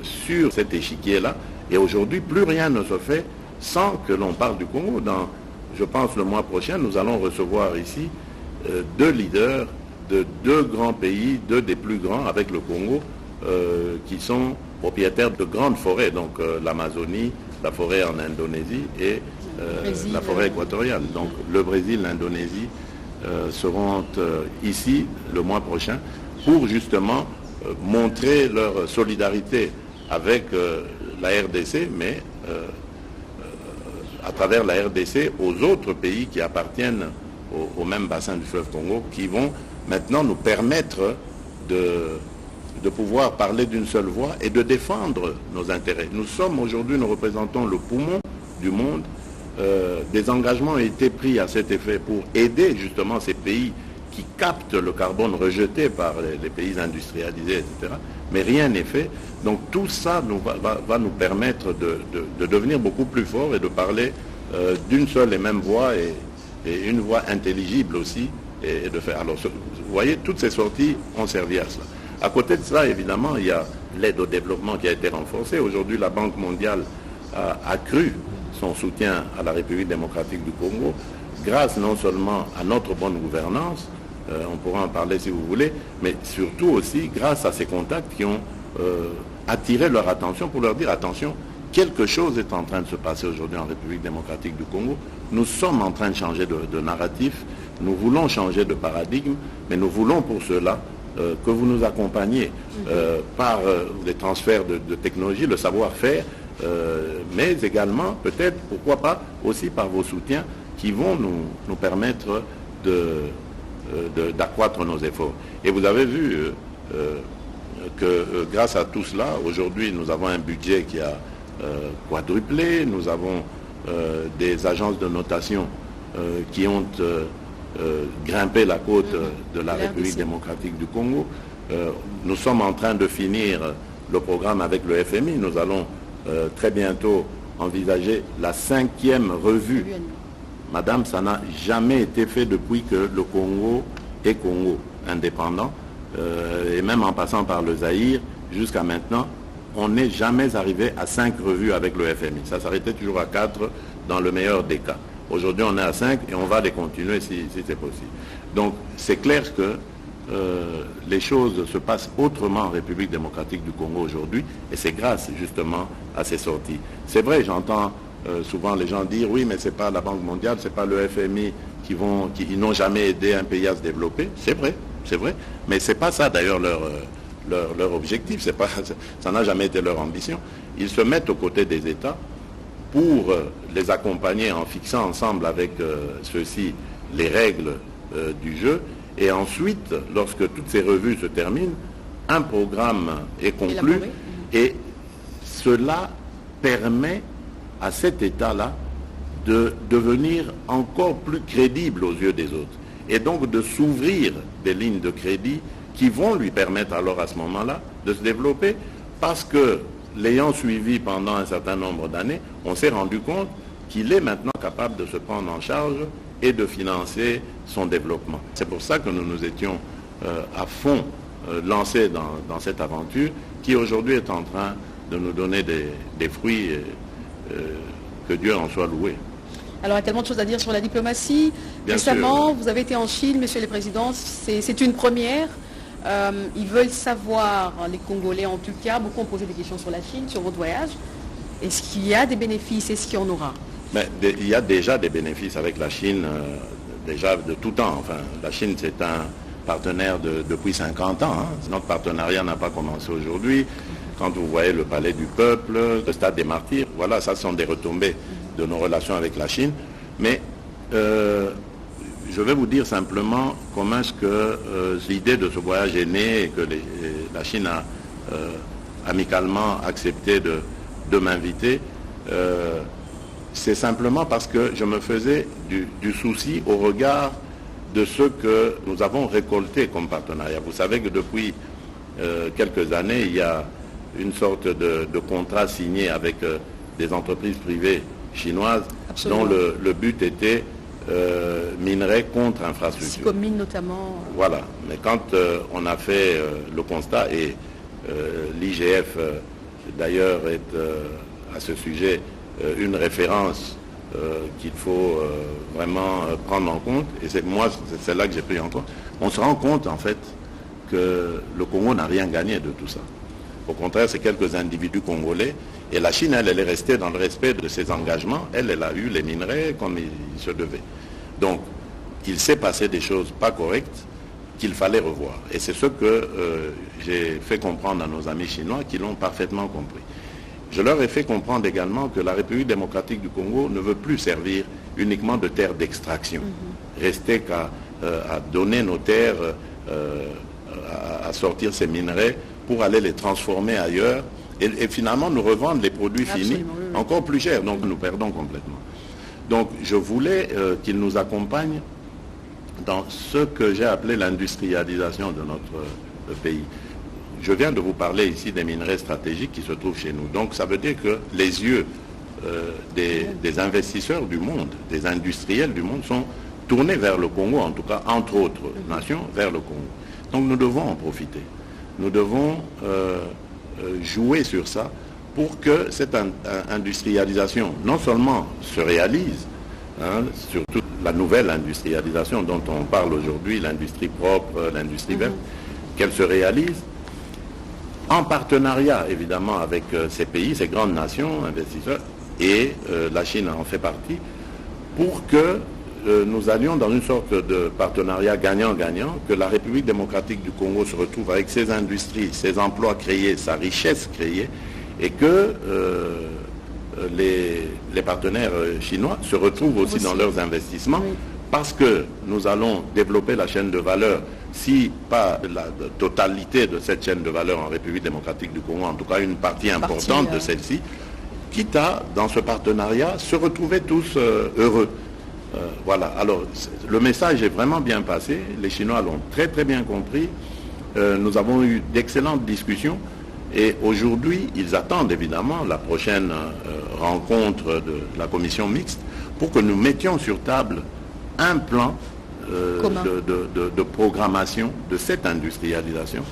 sur cet échiquier-là. Et aujourd'hui, plus rien ne se fait sans que l'on parle du Congo. Je pense le mois prochain, nous allons recevoir ici deux leaders de deux grands pays, deux des plus grands avec le Congo, qui sont propriétaires de grandes forêts, donc l'Amazonie, la forêt en Indonésie et la forêt équatoriale. Donc le Brésil, l'Indonésie seront ici le mois prochain pour justement montrer leur solidarité avec la RDC, mais à travers la RDC aux autres pays qui appartiennent au même bassin du fleuve Congo, qui vont maintenant nous permettre de pouvoir parler d'une seule voix et de défendre nos intérêts. Nous sommes aujourd'hui, nous représentons le poumon du monde. Des engagements ont été pris à cet effet pour aider justement ces pays qui captent le carbone rejeté par les pays industrialisés, etc. Mais rien n'est fait. Donc tout ça va nous permettre de devenir beaucoup plus forts et de parler d'une seule et même voix et une voix intelligible aussi. Et de faire. Alors, vous voyez, toutes ces sorties ont servi à cela. À côté de ça, évidemment, il y a l'aide au développement qui a été renforcée. Aujourd'hui, la Banque mondiale a accru son soutien à la République démocratique du Congo, grâce non seulement à notre bonne gouvernance, on pourra en parler si vous voulez, mais surtout aussi grâce à ces contacts qui ont attiré leur attention pour leur dire attention, quelque chose est en train de se passer aujourd'hui en République démocratique du Congo. Nous sommes en train de changer de narratif, nous voulons changer de paradigme, mais nous voulons pour cela que vous nous accompagniez par des transferts de technologie, le savoir-faire, mais également peut-être, pourquoi pas, aussi par vos soutiens qui vont nous permettre d'accroître nos efforts. Et vous avez vu que grâce à tout cela, aujourd'hui nous avons un budget qui a quadruplé, nous avons des agences de notation qui ont grimpé la côte de la République démocratique du Congo. Nous sommes en train de finir le programme avec le FMI. Nous allons très bientôt envisager la 5e revue. Madame, ça n'a jamais été fait depuis que le Congo est Congo indépendant, et même en passant par le Zaïre, jusqu'à maintenant, on n'est jamais arrivé à 5 revues avec le FMI. Ça s'arrêtait toujours à 4 dans le meilleur des cas. Aujourd'hui, on est à 5 et on va les continuer si c'est possible. Donc, c'est clair que les choses se passent autrement en République démocratique du Congo aujourd'hui, et c'est grâce justement à ces sorties. C'est vrai, j'entends souvent les gens dire oui, mais c'est pas la Banque mondiale, c'est pas le FMI qui n'ont jamais aidé un pays à se développer. C'est vrai, mais c'est pas ça d'ailleurs leur objectif, ça n'a jamais été leur ambition. Ils se mettent aux côtés des États pour les accompagner en fixant ensemble avec ceux-ci les règles du jeu. Et ensuite, lorsque toutes ces revues se terminent, un programme est conclu et cela permet à cet État-là de devenir encore plus crédible aux yeux des autres et donc de s'ouvrir des lignes de crédit qui vont lui permettre alors à ce moment-là de se développer, parce que l'ayant suivi pendant un certain nombre d'années, on s'est rendu compte qu'il est maintenant capable de se prendre en charge et de financer son développement. C'est pour ça que nous nous étions à fond lancés dans cette aventure qui aujourd'hui est en train de nous donner des fruits, que Dieu en soit loué. Alors, il y a tellement de choses à dire sur la diplomatie. Bien Récemment, sûr. vous avez été en Chine, Monsieur le Président, c'est une première. Ils veulent savoir, les Congolais en tout cas, beaucoup ont posé des questions sur la Chine, sur votre voyage. Est-ce qu'il y a des bénéfices? Est-ce qu'il y en aura? Mais il y a déjà des bénéfices avec la Chine, déjà de tout temps. Enfin, la Chine, c'est un partenaire depuis 50 ans. Notre partenariat n'a pas commencé aujourd'hui. Quand vous voyez le Palais du Peuple, le Stade des Martyrs, voilà, ça sont des retombées de nos relations avec la Chine. Mais je vais vous dire simplement comment est-ce que l'idée de ce voyage est née et que la Chine a amicalement accepté de m'inviter. C'est simplement parce que je me faisais du souci au regard de ce que nous avons récolté comme partenariat. Vous savez que depuis quelques années, il y a une sorte de contrat signé avec des entreprises privées chinoises. Absolument. Dont le but était minerai contre infrastructure. Sicomine notamment. Voilà. Mais quand on a fait le constat, et l'IGF d'ailleurs est à ce sujet une référence qu'il faut vraiment prendre en compte, et c'est là que j'ai pris en compte, on se rend compte en fait que le Congo n'a rien gagné de tout ça. Au contraire, c'est quelques individus congolais, et la Chine, elle est restée dans le respect de ses engagements, elle a eu les minerais comme il se devait. Donc, il s'est passé des choses pas correctes qu'il fallait revoir. Et c'est ce que j'ai fait comprendre à nos amis chinois qui l'ont parfaitement compris. Je leur ai fait comprendre également que la République démocratique du Congo ne veut plus servir uniquement de terre d'extraction. Rester qu'à donner nos terres, à sortir ces minerais pour aller les transformer ailleurs et finalement nous revendre les produits finis encore plus chers. Donc nous perdons complètement. Donc je voulais qu'ils nous accompagnent dans ce que j'ai appelé l'industrialisation de notre pays. Je viens de vous parler ici des minerais stratégiques qui se trouvent chez nous. Donc ça veut dire que les yeux des investisseurs du monde, des industriels du monde sont tournés vers le Congo, en tout cas, entre autres nations, vers le Congo. Donc nous devons en profiter. nous devons jouer sur ça pour que cette industrialisation non seulement se réalise, surtout la nouvelle industrialisation dont on parle aujourd'hui, l'industrie propre, l'industrie verte, qu'elle se réalise en partenariat évidemment avec ces pays, ces grandes nations, investisseurs, et la Chine en fait partie, pour que nous allions dans une sorte de partenariat gagnant-gagnant, que la République démocratique du Congo se retrouve avec ses industries, ses emplois créés, sa richesse créée, et que les partenaires chinois se retrouvent aussi dans leurs investissements, parce que nous allons développer la chaîne de valeur, si pas la totalité de cette chaîne de valeur en République démocratique du Congo, en tout cas une partie importante de celle-ci, quitte à, dans ce partenariat, se retrouver tous heureux. Voilà, alors le message est vraiment bien passé, les Chinois l'ont très très bien compris, nous avons eu d'excellentes discussions et aujourd'hui ils attendent évidemment la prochaine rencontre de la commission mixte pour que nous mettions sur table un plan de programmation de cette industrialisation,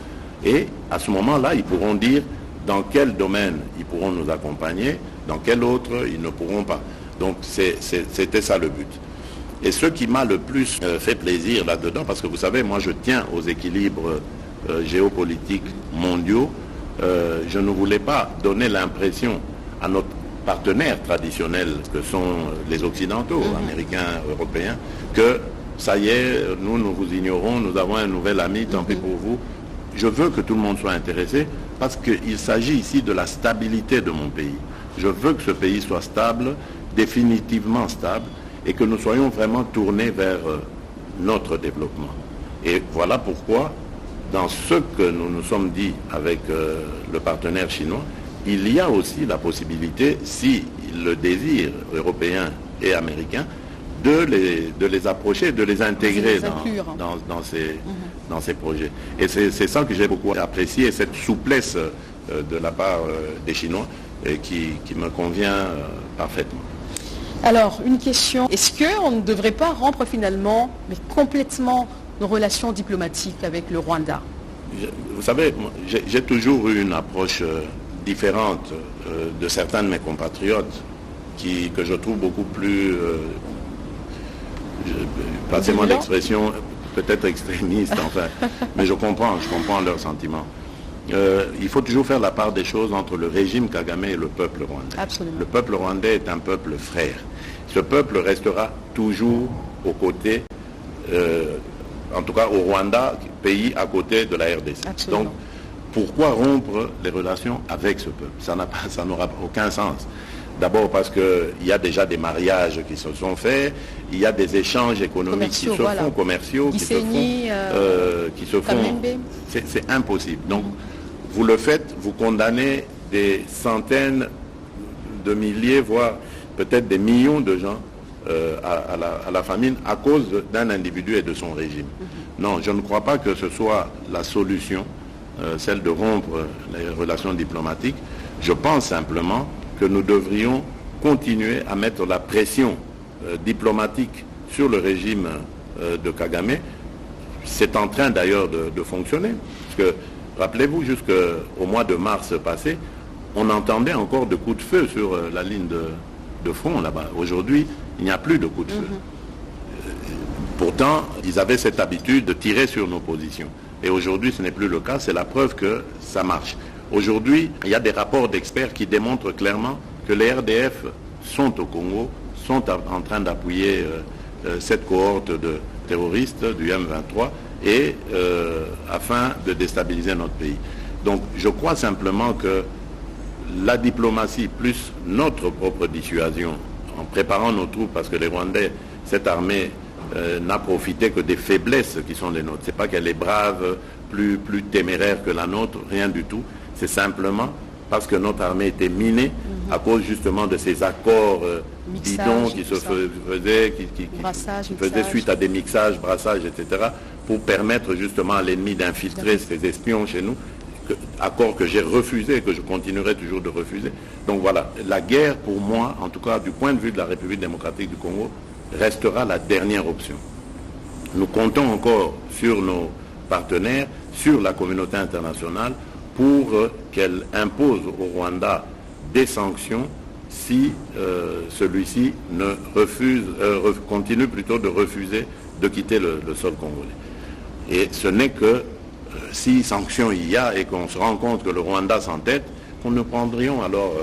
et à ce moment-là ils pourront dire dans quel domaine ils pourront nous accompagner, dans quel autre ils ne pourront pas. Donc c'était ça le but. Et ce qui m'a le plus fait plaisir là-dedans, parce que vous savez, moi je tiens aux équilibres géopolitiques mondiaux, je ne voulais pas donner l'impression à notre partenaires traditionnels que sont les Occidentaux, Américains, Européens, que ça y est, nous vous ignorons, nous avons un nouvel ami, tant pis pour vous. Je veux que tout le monde soit intéressé parce qu'il s'agit ici de la stabilité de mon pays. Je veux que ce pays soit stable, définitivement stable, et que nous soyons vraiment tournés vers notre développement. Et voilà pourquoi, dans ce que nous nous sommes dit avec le partenaire chinois, il y a aussi la possibilité, s'ils le désirent, européens et américains, de les approcher, de les intégrer dans ces projets. Et c'est ça que j'ai beaucoup apprécié, cette souplesse de la part des Chinois qui me convient parfaitement. Alors, une question, est-ce qu'on ne devrait pas rompre finalement, mais complètement, nos relations diplomatiques avec le Rwanda? Vous savez, j'ai toujours eu une approche différente de certains de mes compatriotes que je trouve beaucoup plus, passez-moi l'expression, peut-être extrémiste, enfin, mais je comprends leurs sentiments. Il faut toujours faire la part des choses entre le régime Kagame et le peuple rwandais. Absolument. Le peuple rwandais est un peuple frère. Ce peuple restera toujours aux côtés, en tout cas au Rwanda, pays à côté de la RDC. Absolument. Donc, pourquoi rompre les relations avec ce peuple? Ça n'aura aucun sens. D'abord parce qu'il y a déjà des mariages qui se sont faits, il y a des échanges économiques qui se font, commerciaux, qui se font. C'est impossible. Donc, vous le faites, vous condamnez des centaines de milliers, voire peut-être des millions de gens à la famine à cause d'un individu et de son régime. Non, je ne crois pas que ce soit la solution, celle de rompre les relations diplomatiques. Je pense simplement que nous devrions continuer à mettre la pression diplomatique sur le régime de Kagame. C'est en train d'ailleurs de fonctionner. Parce que, rappelez-vous, jusqu'au mois de mars passé, on entendait encore de coups de feu sur la ligne de front là-bas. Aujourd'hui, il n'y a plus de coups de feu. Pourtant, ils avaient cette habitude de tirer sur nos positions. Et aujourd'hui, ce n'est plus le cas. C'est la preuve que ça marche. Aujourd'hui, il y a des rapports d'experts qui démontrent clairement que les RDF sont au Congo, sont en train d'appuyer cette cohorte de terroristes du M23 et afin de déstabiliser notre pays. Donc je crois simplement que la diplomatie plus notre propre dissuasion, en préparant nos troupes, parce que les Rwandais, cette armée n'a profité que des faiblesses qui sont les nôtres. Ce n'est pas qu'elle est brave, plus téméraire que la nôtre, rien du tout. C'est simplement parce que notre armée était minée à cause justement de ces accords bidons qui se faisaient, qui faisaient suite à des mixages, brassages, etc., pour permettre justement à l'ennemi d'infiltrer ses espions chez nous, accord que j'ai refusé et que je continuerai toujours de refuser. Donc voilà, la guerre pour moi, en tout cas du point de vue de la République démocratique du Congo, restera la dernière option. Nous comptons encore sur nos partenaires, sur la communauté internationale pour qu'elle impose au Rwanda des sanctions si celui-ci ne continue plutôt de refuser de quitter le sol congolais. Et ce n'est que si sanctions il y a et qu'on se rend compte que le Rwanda s'entête, qu'on nous prendrions alors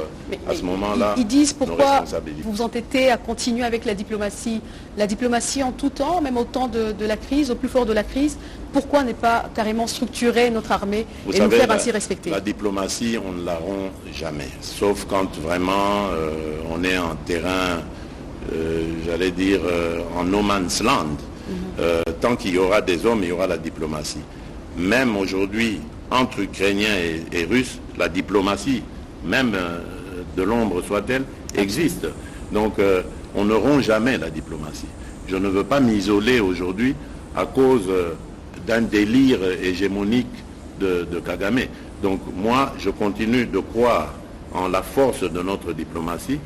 à ce moment-là ils disent nos pourquoi responsabilités. vous vous entêtez à continuer avec la diplomatie en tout temps, même au temps de la crise, au plus fort de la crise. Pourquoi ne pas carrément structurer notre armée et nous faire ainsi respecter? La diplomatie, on ne la rompt jamais, sauf quand vraiment on est en terrain, j'allais dire, en no man's land. Tant qu'il y aura des hommes, il y aura la diplomatie. Même aujourd'hui, entre Ukrainiens et Russes, la diplomatie, même de l'ombre soit-elle, existe. Donc on ne rompt jamais la diplomatie. Je ne veux pas m'isoler aujourd'hui à cause d'un délire hégémonique de Kagame. Donc moi, je continue de croire en la force de notre diplomatie,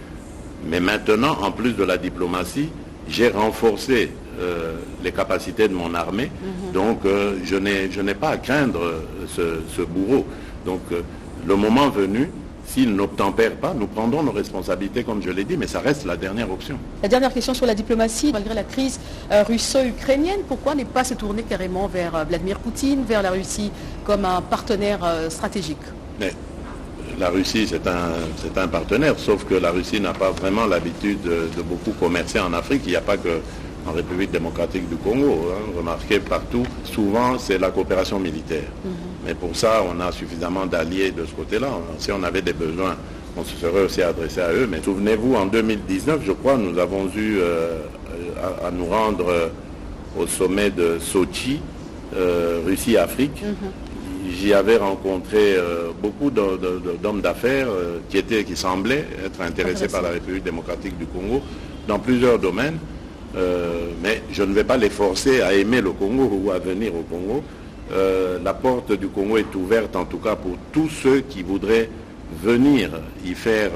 mais maintenant, en plus de la diplomatie, j'ai renforcé les capacités de mon armée, donc je n'ai pas à craindre ce bourreau. Donc le moment venu, s'il n'obtempère pas, nous prendrons nos responsabilités, comme je l'ai dit, mais ça reste la dernière option. La dernière question sur la diplomatie, malgré la crise russo-ukrainienne, pourquoi ne pas se tourner carrément vers Vladimir Poutine, vers la Russie comme un partenaire stratégique? Mais la Russie, c'est un partenaire, sauf que la Russie n'a pas vraiment l'habitude de beaucoup commercer en Afrique. Il n'y a pas que en République démocratique du Congo. Remarquez partout, souvent c'est la coopération militaire. Mais pour ça, on a suffisamment d'alliés de ce côté-là. Si on avait des besoins, on se serait aussi adressé à eux. Mais souvenez-vous, en 2019, je crois, nous avons eu à nous rendre au sommet de Sochi, Russie-Afrique. J'y avais rencontré beaucoup d'hommes d'affaires qui semblaient être intéressés par la République démocratique du Congo dans plusieurs domaines. Mais je ne vais pas les forcer à aimer le Congo ou à venir au Congo. La porte du Congo est ouverte en tout cas pour tous ceux qui voudraient venir y faire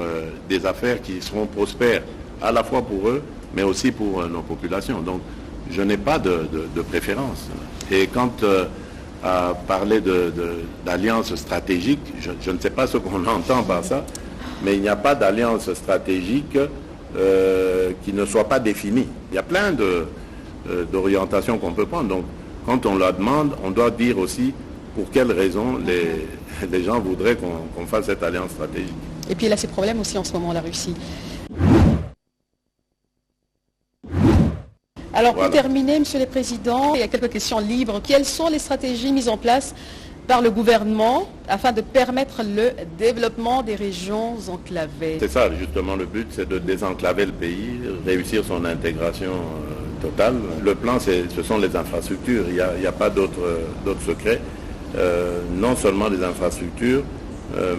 des affaires qui seront prospères à la fois pour eux, mais aussi pour nos populations. Donc je n'ai pas de préférence. Et quant à parler d'alliance stratégique, je ne sais pas ce qu'on entend par ça, mais il n'y a pas d'alliance stratégique qui ne soit pas définie. Il y a plein d'orientations qu'on peut prendre. Donc, quand on la demande, on doit dire aussi pour quelles raisons les gens voudraient qu'on fasse cette alliance stratégique. Et puis elle a ses problèmes aussi en ce moment, la Russie. Alors, pour terminer, Monsieur le Président, il y a quelques questions libres. Quelles sont les stratégies mises en place par le gouvernement afin de permettre le développement des régions enclavées? C'est ça, justement, le but, c'est de désenclaver le pays, réussir son intégration totale. Le plan, ce sont les infrastructures. Il n'y a pas d'autres secrets. Non seulement les infrastructures,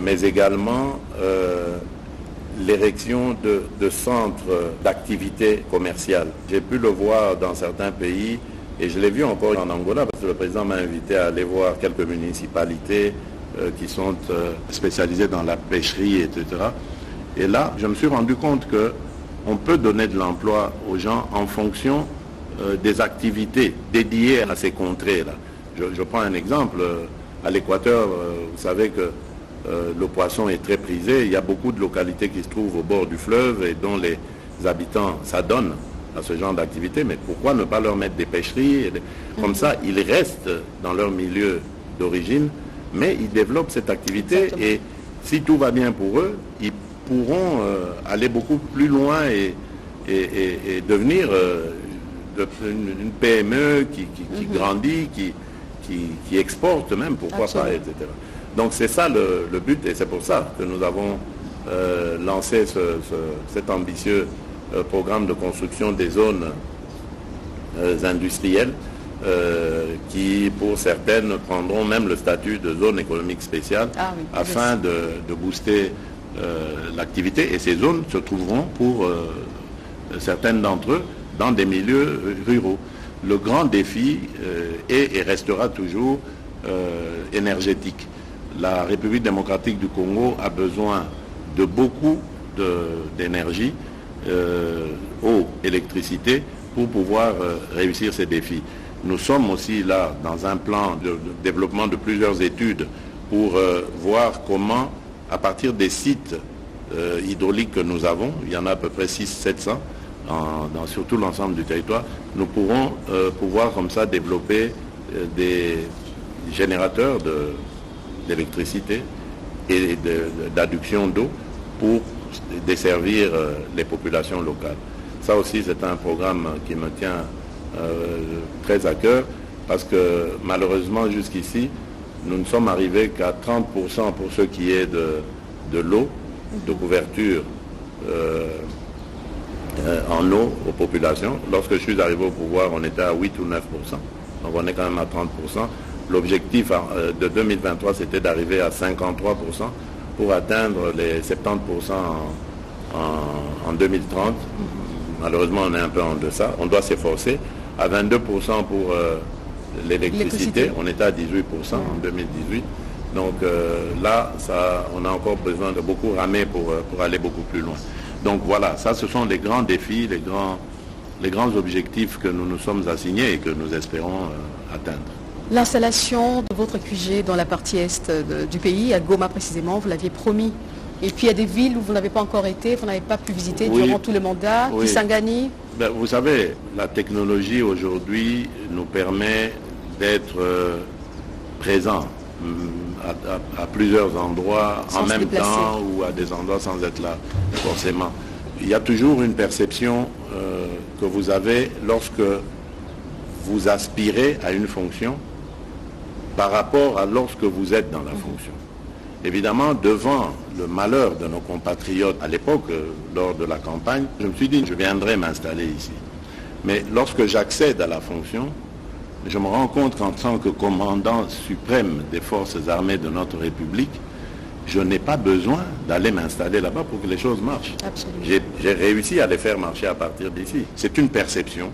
mais également l'érection de centres d'activité commerciale. J'ai pu le voir dans certains pays. Et je l'ai vu encore en Angola, parce que le président m'a invité à aller voir quelques municipalités qui sont spécialisées dans la pêcherie, etc. Et là, je me suis rendu compte qu'on peut donner de l'emploi aux gens en fonction des activités dédiées à ces contrées-là. Je prends un exemple. À l'Équateur, vous savez que le poisson est très prisé. Il y a beaucoup de localités qui se trouvent au bord du fleuve et dont les habitants s'adonnent à ce genre d'activité, mais pourquoi ne pas leur mettre des pêcheries? Comme ça, ils restent dans leur milieu d'origine, mais ils développent cette activité. Exactement. Et si tout va bien pour eux, ils pourront aller beaucoup plus loin et devenir une PME qui grandit, qui exporte même, pourquoi pas, etc. Donc c'est ça le but, et c'est pour ça que nous avons lancé cet ambitieux programme de construction des zones industrielles qui, pour certaines, prendront même le statut de zone économique spéciale afin de booster l'activité. Et ces zones se trouveront, pour certaines d'entre eux, dans des milieux ruraux. Le grand défi est et restera toujours énergétique. La République démocratique du Congo a besoin de beaucoup d'énergie, eau, électricité, pour pouvoir réussir ces défis. Nous sommes aussi là dans un plan de développement de plusieurs études pour voir comment, à partir des sites hydrauliques que nous avons, il y en a à peu près 600-700 sur tout l'ensemble du territoire, nous pourrons pouvoir comme ça développer des générateurs d'électricité et d'adduction d'eau pour desservir les populations locales. Ça aussi, c'est un programme qui me tient très à cœur parce que malheureusement, jusqu'ici, nous ne sommes arrivés qu'à 30% pour ce qui est de l'eau, de couverture en eau aux populations. Lorsque je suis arrivé au pouvoir, on était à 8 ou 9%. Donc on est quand même à 30%. L'objectif de 2023, c'était d'arriver à 53% pour atteindre les 70% en 2030. Malheureusement, on est un peu en deçà. On doit s'efforcer. À 22% pour l'électricité, on était à 18% en 2018. Donc là, on a encore besoin de beaucoup ramer pour aller beaucoup plus loin. Donc voilà, ça ce sont les grands défis, les grands objectifs que nous nous sommes assignés et que nous espérons atteindre. L'installation de votre QG dans la partie est du pays, à Goma précisément, vous l'aviez promis. Et puis il y a des villes où vous n'avez pas encore été, vous n'avez pas pu visiter durant tout le mandat, Kisangani. Vous savez, la technologie aujourd'hui nous permet d'être présents à plusieurs endroits en même temps ou à des endroits sans être là forcément. Il y a toujours une perception que vous avez lorsque vous aspirez à une fonction par rapport à lorsque vous êtes dans la fonction. Évidemment, devant le malheur de nos compatriotes à l'époque, lors de la campagne, je me suis dit, je viendrai m'installer ici. Mais lorsque j'accède à la fonction, je me rends compte qu'en tant que commandant suprême des forces armées de notre République, je n'ai pas besoin d'aller m'installer là-bas pour que les choses marchent. J'ai réussi à les faire marcher à partir d'ici. C'est une perception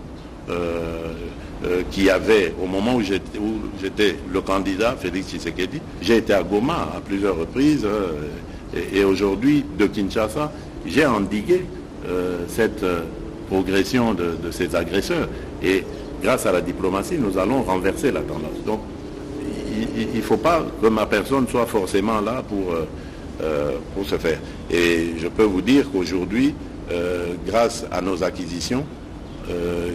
qu'il y avait au moment où j'étais le candidat, Félix Tshisekedi. J'ai été à Goma à plusieurs reprises et aujourd'hui, de Kinshasa, j'ai endigué cette progression de ces agresseurs. Et grâce à la diplomatie, nous allons renverser la tendance. Donc, il ne faut pas que ma personne soit forcément là pour se faire. Et je peux vous dire qu'aujourd'hui, grâce à nos acquisitions,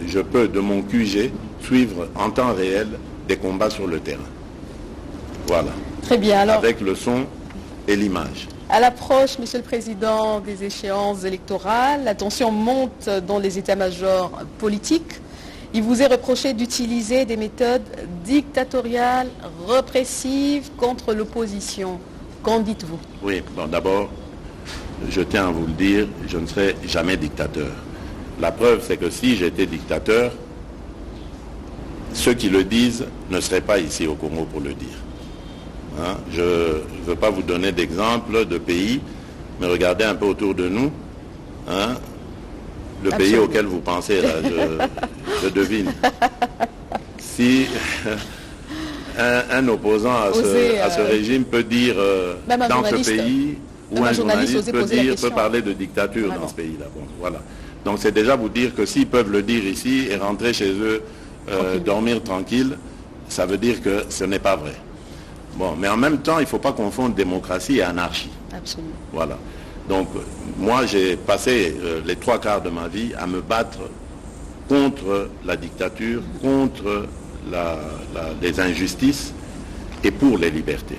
je peux, de mon QG, suivre en temps réel des combats sur le terrain. Voilà. Très bien. Alors, avec le son et l'image. À l'approche, Monsieur le Président, des échéances électorales, la tension monte dans les états-majors politiques. Il vous est reproché d'utiliser des méthodes dictatoriales, répressives contre l'opposition. Qu'en dites-vous? Oui, bon, d'abord, je tiens à vous le dire, je ne serai jamais dictateur. La preuve, c'est que si j'étais dictateur, ceux qui le disent ne seraient pas ici au Congo pour le dire. Hein? Je ne veux pas vous donner d'exemples de pays, mais regardez un peu autour de nous. Hein? Le pays auquel vous pensez, là, je devine. Si un opposant à ce régime peut dire dans ce pays, ou un journaliste peut parler de dictature dans ce pays-là. Bon, voilà. Donc c'est déjà vous dire que s'ils peuvent le dire ici et rentrer chez eux, dormir tranquille, ça veut dire que ce n'est pas vrai. Bon, mais en même temps, il ne faut pas confondre démocratie et anarchie. Absolument. Voilà. Donc, moi, j'ai passé les 3/4 de ma vie à me battre contre la dictature, contre les injustices et pour les libertés.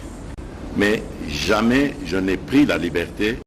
Mais jamais je n'ai pris la liberté